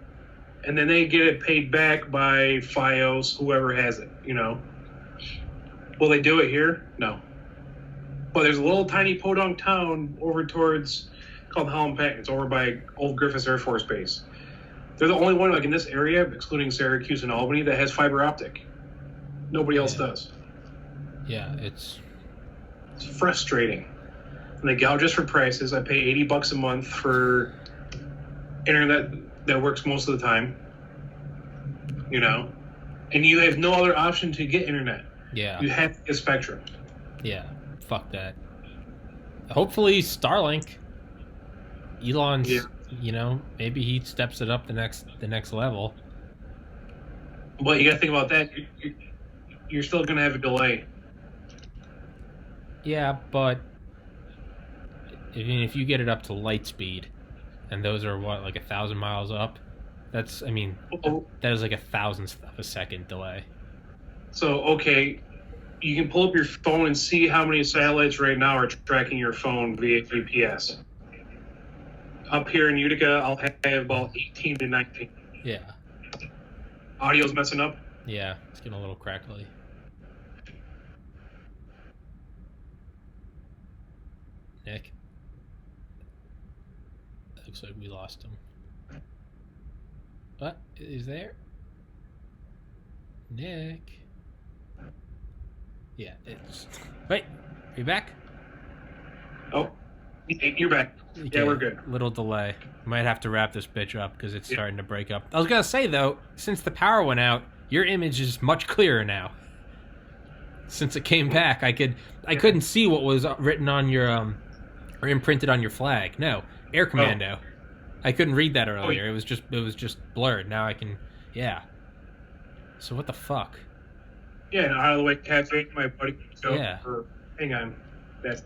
and then they get it paid back by FiOS, whoever has it, you know. Will they do it here? No. But there's a little tiny podunk town over towards called Holland Pack. It's over by Old Griffiths Air Force Base. They're the only one like in this area, excluding Syracuse and Albany, that has fiber optic. Nobody else does. Yeah, it's frustrating. and they gouge us for prices. I pay $80 a month for internet that works most of the time. And you have no other option to get internet. Yeah. You have to get Spectrum. Yeah. Fuck that. Hopefully Starlink. Elon's, maybe he steps it up the next level. But you got to think about that. You're still going to have a delay. Yeah, but if you get it up to light speed, and those are like 1,000 miles up, that is like 1,000th of a second delay. So, okay, you can pull up your phone and see how many satellites right now are tracking your phone via GPS. Up here in Utica, I'll have about 18 to 19. Yeah. Audio's messing up? Yeah, it's getting a little crackly. Nick? Looks like we lost him. What? Is there? Nick? Yeah, it's... Wait, are you back? Oh, you're back. Okay. Yeah, we're good. Little delay. Might have to wrap this bitch up because it's starting to break up. I was going to say, though, since the power went out, your image is much clearer now. Since it came back, I couldn't see what was written on your, or imprinted on your flag. No, Air Commando. Oh. I couldn't read that earlier. It was just blurred. Now I can, yeah. So what the fuck? Yeah, out of the way, cafe, my buddy. So, yeah. Hang on. That's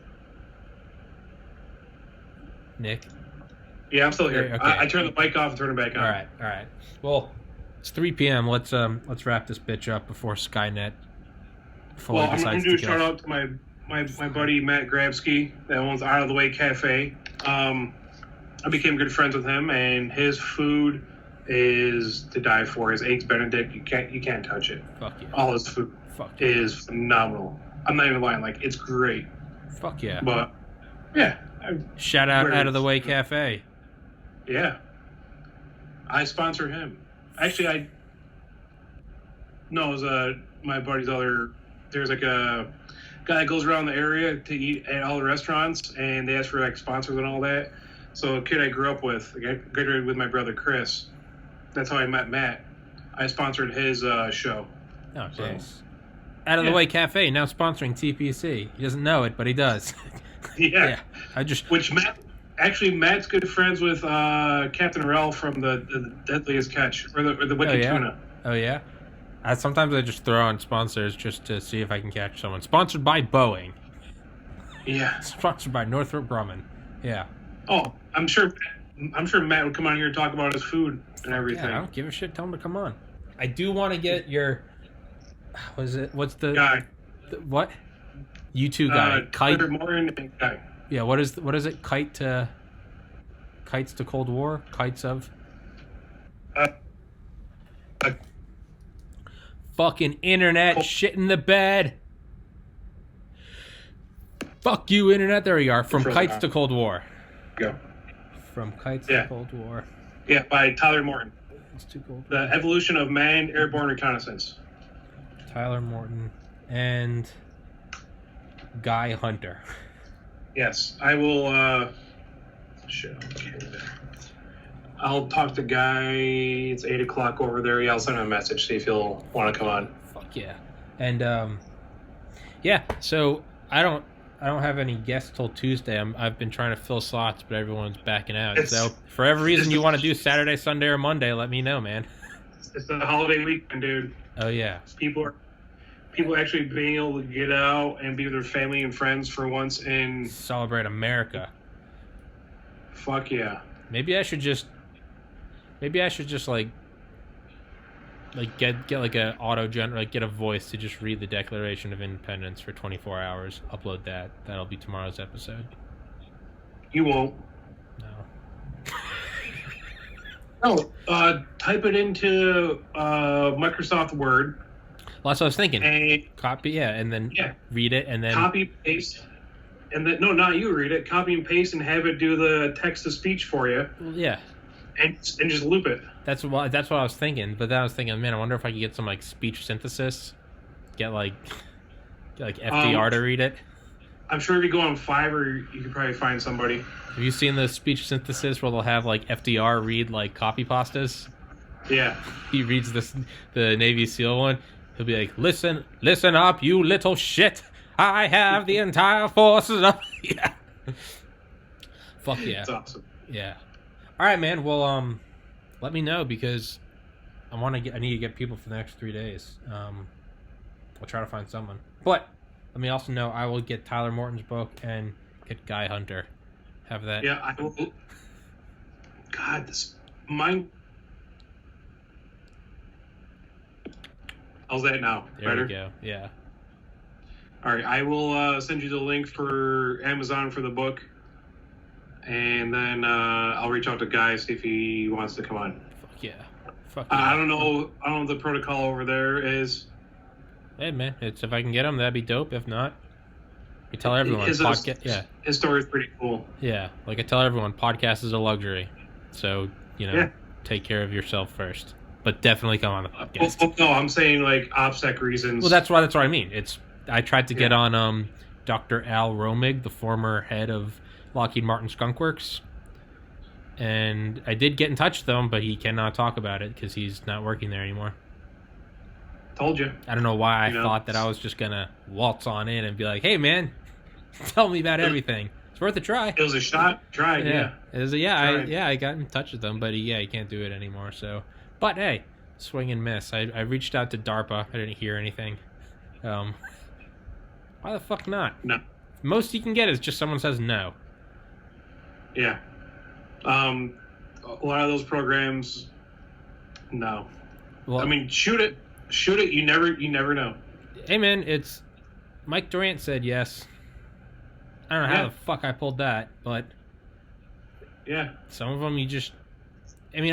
Nick. Yeah, I'm still here. Okay. I turned the mic off and turned it back on. All right. Well, it's 3 p.m. Let's wrap this bitch up before Skynet fully decides to I'm going to do a shout out to my buddy Matt Grabsky that owns Out of the Way Cafe. I became good friends with him, and his food is to die for. His eggs Benedict, you can't touch it. Fuck yeah. All his food is phenomenal. I'm not even lying. Like, it's great. Fuck yeah. But yeah. Shout out of the Way Cafe. Yeah. I sponsor him. Actually, it was my buddy's there's like a guy that goes around the area to eat at all the restaurants, and they ask for like sponsors and all that. So a kid I grew up with, I graduated with my brother Chris. That's how I met Matt. I sponsored his show. Oh, nice. Out of the Way Cafe now sponsoring TPC. He doesn't know it, but he does. Yeah. Which Matt's good friends with Captain Ralph from the Deadliest Catch or the Wicked Tuna. Oh yeah. Sometimes I just throw on sponsors just to see if I can catch someone. Sponsored by Boeing. Yeah. Sponsored by Northrop Grumman. Yeah. Oh, I'm sure Matt would come on here and talk about his food and everything. Yeah, I don't give a shit. Tell him to come on. I do want to get your. What's the guy? What? U2 guy. Kite. Guy. Yeah. What is it? Kites to Cold War. Kites of. Fucking internet shit in the bed. Fuck you, internet. There we are. From Kites to Cold War. Go. From Kites to Cold War. Yeah, by Tyler Morton. It's too cold. The Evolution of Manned Airborne Reconnaissance. Tyler Morton and Guy Hunter. Yes, I will. I'll talk to Guy. It's 8:00 over there. Yeah, I'll send him a message, see if he'll want to come on. Fuck yeah. And yeah. So I don't have any guests till Tuesday. I've been trying to fill slots, but everyone's backing out. So for every reason you want to do Saturday, Sunday, or Monday, let me know, man. It's the holiday weekend, dude. Oh yeah. People actually being able to get out and be with their family and friends for once and celebrate America. Fuck yeah. Maybe I should just like get like a get a voice to just read the Declaration of Independence for 24 hours. Upload that. That'll be tomorrow's episode. You won't. No. No. Type it into Microsoft Word. Well, that's what I was thinking. Copy, and then read it, and then copy paste, and then not you read it. Copy and paste, and have it do the text to speech for you. Yeah. And just loop it. That's what I was thinking. But then I was thinking, man, I wonder if I could get some like speech synthesis. Get like FDR to read it. I'm sure if you go on Fiverr, you could probably find somebody. Have you seen the speech synthesis where they'll have like FDR read like copy pastas? Yeah. He reads the Navy SEAL one. He'll be like, listen up, you little shit. I have the entire forces of... Yeah. Fuck yeah. That's awesome. Yeah. All right, man. Well, let me know because I need to get people for the next 3 days. I'll try to find someone. But let me also know I will get Tyler Morton's book and get Guy Hunter. Have that. Yeah, I will. God, mine. How's that now? There Better? we go. Yeah. All right, I will send you the link for Amazon for the book, and then I'll reach out to Guy, see if he wants to come on. Fuck yeah. Fuck yeah. I don't know what the protocol over there is. Hey man, if I can get him, that'd be dope. If not, I tell everyone His story is pretty cool. Yeah, like I tell everyone, podcast is a luxury, so take care of yourself first. But definitely come on the podcast. No, I'm saying like OPSEC reasons. Well, that's what I mean. I tried to get on Dr. Al Romig, the former head of Lockheed Martin Skunk Works, and I did get in touch with him, but he cannot talk about it because he's not working there anymore. Told you. I don't know why I thought that I was just gonna waltz on in and be like, "Hey, man, tell me about everything." It's worth a try. It was a shot. Tried. Yeah. It was I got in touch with him, but he can't do it anymore. So, but hey, swing and miss. I reached out to DARPA. I didn't hear anything. Why the fuck not? No. Most you can get is just someone says no. Yeah. A lot of those programs, no. Well, I mean, shoot it. You never know. Hey man, it's Mike Durant said yes. I don't know how the fuck I pulled that, but yeah, some of them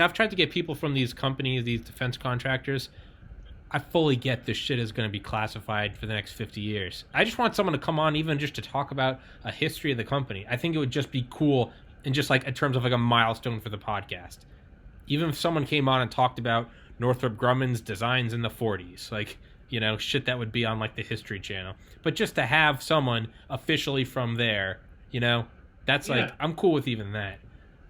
I've tried to get people from these companies, these defense contractors. I fully get this shit is going to be classified for the next 50 years. I just want someone to come on even just to talk about a history of the company. I think it would just be cool and just like in terms of like a milestone for the podcast. Even if someone came on and talked about Northrop Grumman's designs in the 40s, like, shit that would be on like the History Channel. But just to have someone officially from there, that's like, I'm cool with even that.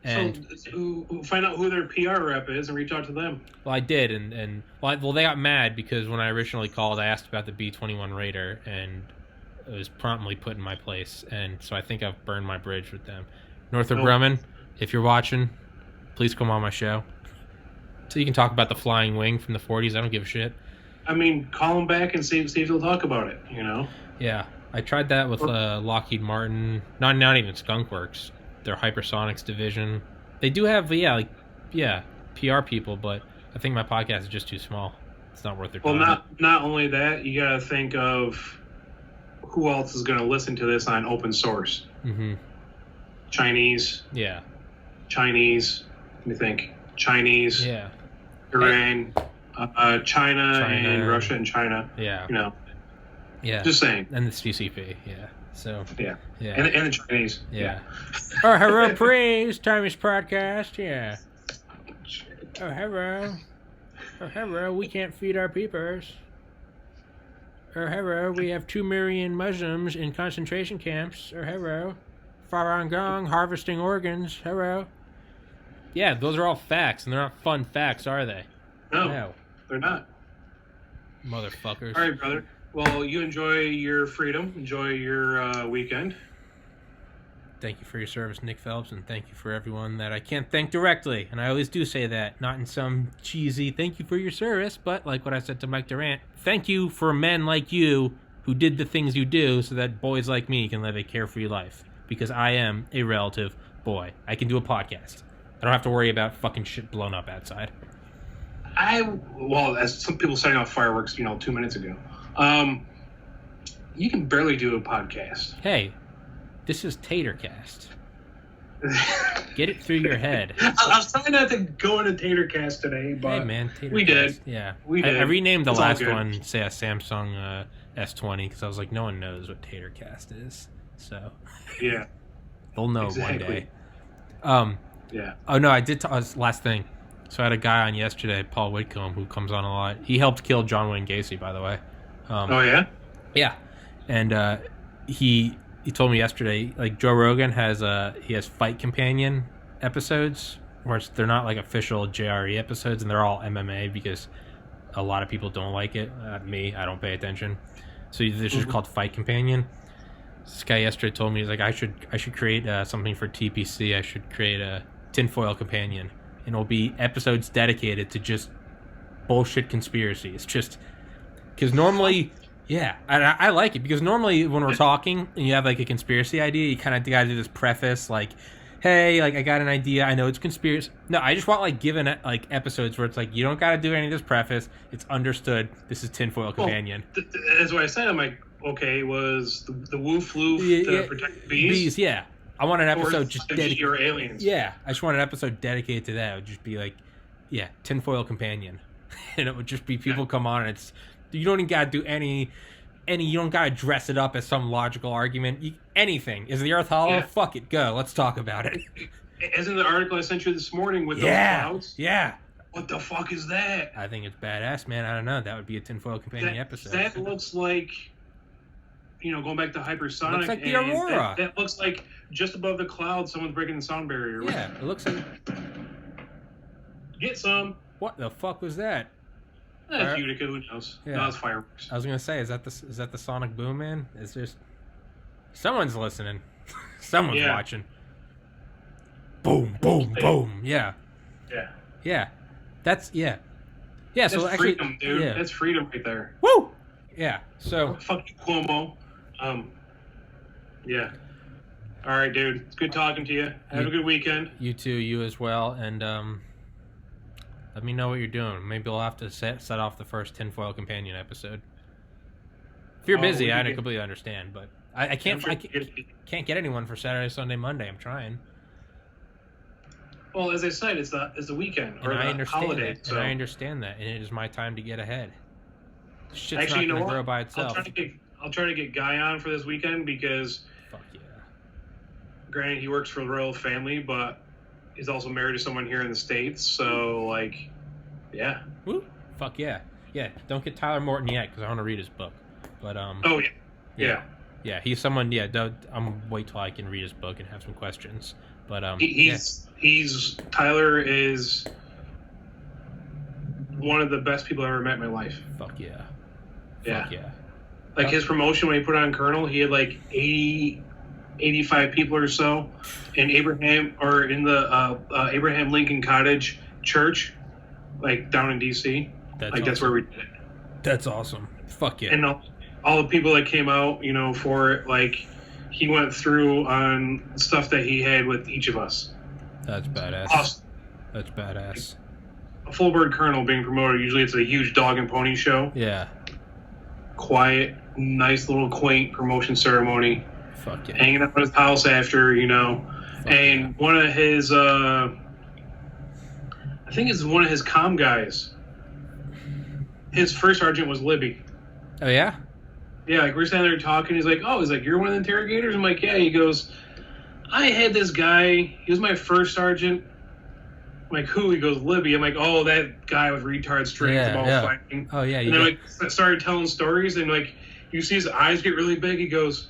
And so find out who their PR rep is and reach out to them. Well, I did, and they got mad because when I originally called, I asked about the B-21 Raider, and it was promptly put in my place, and so I think I've burned my bridge with them. Northrop Grumman, if you're watching, please come on my show. So you can talk about the flying wing from the 40s. I don't give a shit. I mean, call them back and see if they'll talk about it, Yeah, I tried that with Lockheed Martin, not even Skunk Works. Their hypersonics division. They do have, PR people, but I think my podcast is just too small. It's not worth their time. Well, not only that, you got to think of who else is going to listen to this on open source. Mm-hmm. Chinese. Yeah. Chinese. Let me think. Chinese. Yeah. Iran. China and Russia and China. Yeah. Yeah. Just saying. And the CCP. Yeah. So yeah. And the Chinese. Yeah. Oh, hello, praise Tiny's podcast. Yeah. Oh, hello. Oh, hello. We can't feed our peepers. Oh, hello. We have 2 million Muslims in concentration camps. Oh, hello. Falun Gong harvesting organs. Hello. Yeah, those are all facts, and they're not fun facts, are they? No. They're not. Motherfuckers. All right, brother. Well, you enjoy your freedom. Enjoy your weekend. Thank you for your service, Nic Phelps, and thank you for everyone that I can't thank directly. And I always do say that, not in some cheesy thank you for your service, but like what I said to Mike Durant, thank you for men like you who did the things you do so that boys like me can live a carefree life. Because I am a relative boy. I can do a podcast. I don't have to worry about fucking shit blown up outside. As some people setting off fireworks, 2 minutes ago. You can barely do a podcast. Hey, this is Tatercast. Get it through your head. I was trying not to go into Tatercast today, but hey, man, Tatercast. We did. Yeah, we did. I renamed the last one, say a Samsung S20, because I was like, no one knows what Tatercast is. So yeah, they'll know one day. Yeah. Oh no, I did. Last thing. So I had a guy on yesterday, Paul Whitcomb, who comes on a lot. He helped kill John Wayne Gacy, by the way. Oh yeah. Yeah, and he he told me yesterday, like Joe Rogan has he has Fight Companion episodes where they're not like official JRE episodes, and they're all MMA because a lot of people don't like it. Me, I don't pay attention. So this is called Fight Companion. This guy yesterday told me, he's like, I should create something for TPC. I should create a tinfoil companion, and it'll be episodes dedicated to just bullshit conspiracies. Just because normally, yeah, I like it because normally when we're talking and you have like a conspiracy idea, you kind of gotta do this preface like, hey, like I got an idea, I know it's conspiracy. No, I just want like given like episodes where it's like you don't gotta do any of this preface. It's understood. This is tinfoil companion. That's what I said. I'm like, okay, was the woof loof to protect the bees? Yeah. I want an episode just dedicated or aliens. Yeah, I just want an episode dedicated to that. It would just be like, yeah, tinfoil companion, and it would just be people come on and it's you don't even gotta do any you don't gotta dress it up as some logical argument. Anything is the Earth hollow? Yeah. Fuck it, go. Let's talk about it. Isn't the article I sent you this morning with those clouds? Yeah. What the fuck is that? I think it's badass, man. I don't know. That would be a tinfoil companion episode. That looks like, going back to hypersonic. Looks like the Aurora. That looks like just above the clouds, someone's breaking the sound barrier. Yeah, it looks like. Get some. What the fuck was that? That's Utica. Who knows? Yeah. No, it's fireworks. I was gonna say, is that the sonic boom, man? It's just someone's listening. Someone's watching. Boom, boom, boom. Yeah. Yeah. Yeah. That's Yeah. So that's actually, freedom, dude. That's freedom right there. Woo. Yeah. So. Fuck you, Cuomo. Yeah. All right, dude. It's good talking to you. Have a good weekend. You too. You as well. And let me know what you're doing. Maybe we'll have to set off the first tinfoil companion episode. If you're busy, I completely understand, but I can't get anyone for Saturday, Sunday, Monday. I'm trying. Well, as I said, it's the weekend or the holiday. So. And I understand that, and it is my time to get ahead. Shit's not going to grow by itself. I'll try to get Guy on for this weekend because, fuck yeah. Granted, he works for the royal family, but he's also married to someone here in the States. So, like, yeah. Woo. Fuck yeah. Yeah, don't get Tyler Morton yet because I want to read his book. But Oh yeah. Yeah, he's someone. Yeah, I'm wait till I can read his book and have some questions. But Tyler is one of the best people I've ever met in my life. Fuck yeah. Yeah. Fuck yeah. Like his promotion when he put on colonel, he had like 85 people or so in Abraham Lincoln Cottage Church, like down in DC. That's where we did it. That's awesome. Fuck yeah. And all the people that came out, for it, like he went through on stuff that he had with each of us. That's badass. Awesome. That's badass. A full bird colonel being promoted, usually it's a huge dog and pony show. Yeah. Quiet, nice little quaint promotion ceremony. Fuck yeah. Hanging out at his house after, and one of his, I think it's one of his comm guys. His first sergeant was Libby. Oh, yeah? Yeah, like we're standing there talking. He's like, you're one of the interrogators? I'm like, yeah. He goes, I had this guy. He was my first sergeant. I'm like, who? He goes, Libby. I'm like, oh, that guy with retard strength about fighting. Oh, yeah. And then started telling stories, and you see his eyes get really big. He goes,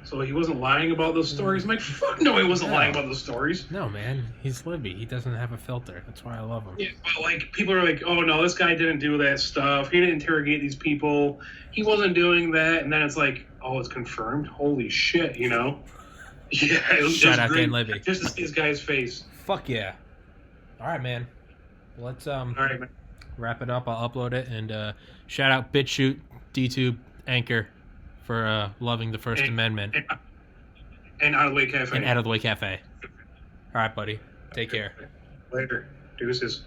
so he wasn't lying about those stories? I'm like, fuck no, he wasn't lying about those stories. No, man. He's Libby. He doesn't have a filter. That's why I love him. Yeah, but people are like, oh no, this guy didn't do that stuff. He didn't interrogate these people. He wasn't doing that. And then it's like, oh, it's confirmed? Holy shit, Yeah. Shout out to Libby. Just to see this guy's face. Fuck yeah. All right, man. Let's all right, man. Wrap it up. I'll upload it. And shout out BitChute, DTube, Anchor for loving the First Amendment. And Out of the Way Cafe. And Out of the Way Cafe. All right, buddy. Take care. Later. Deuces.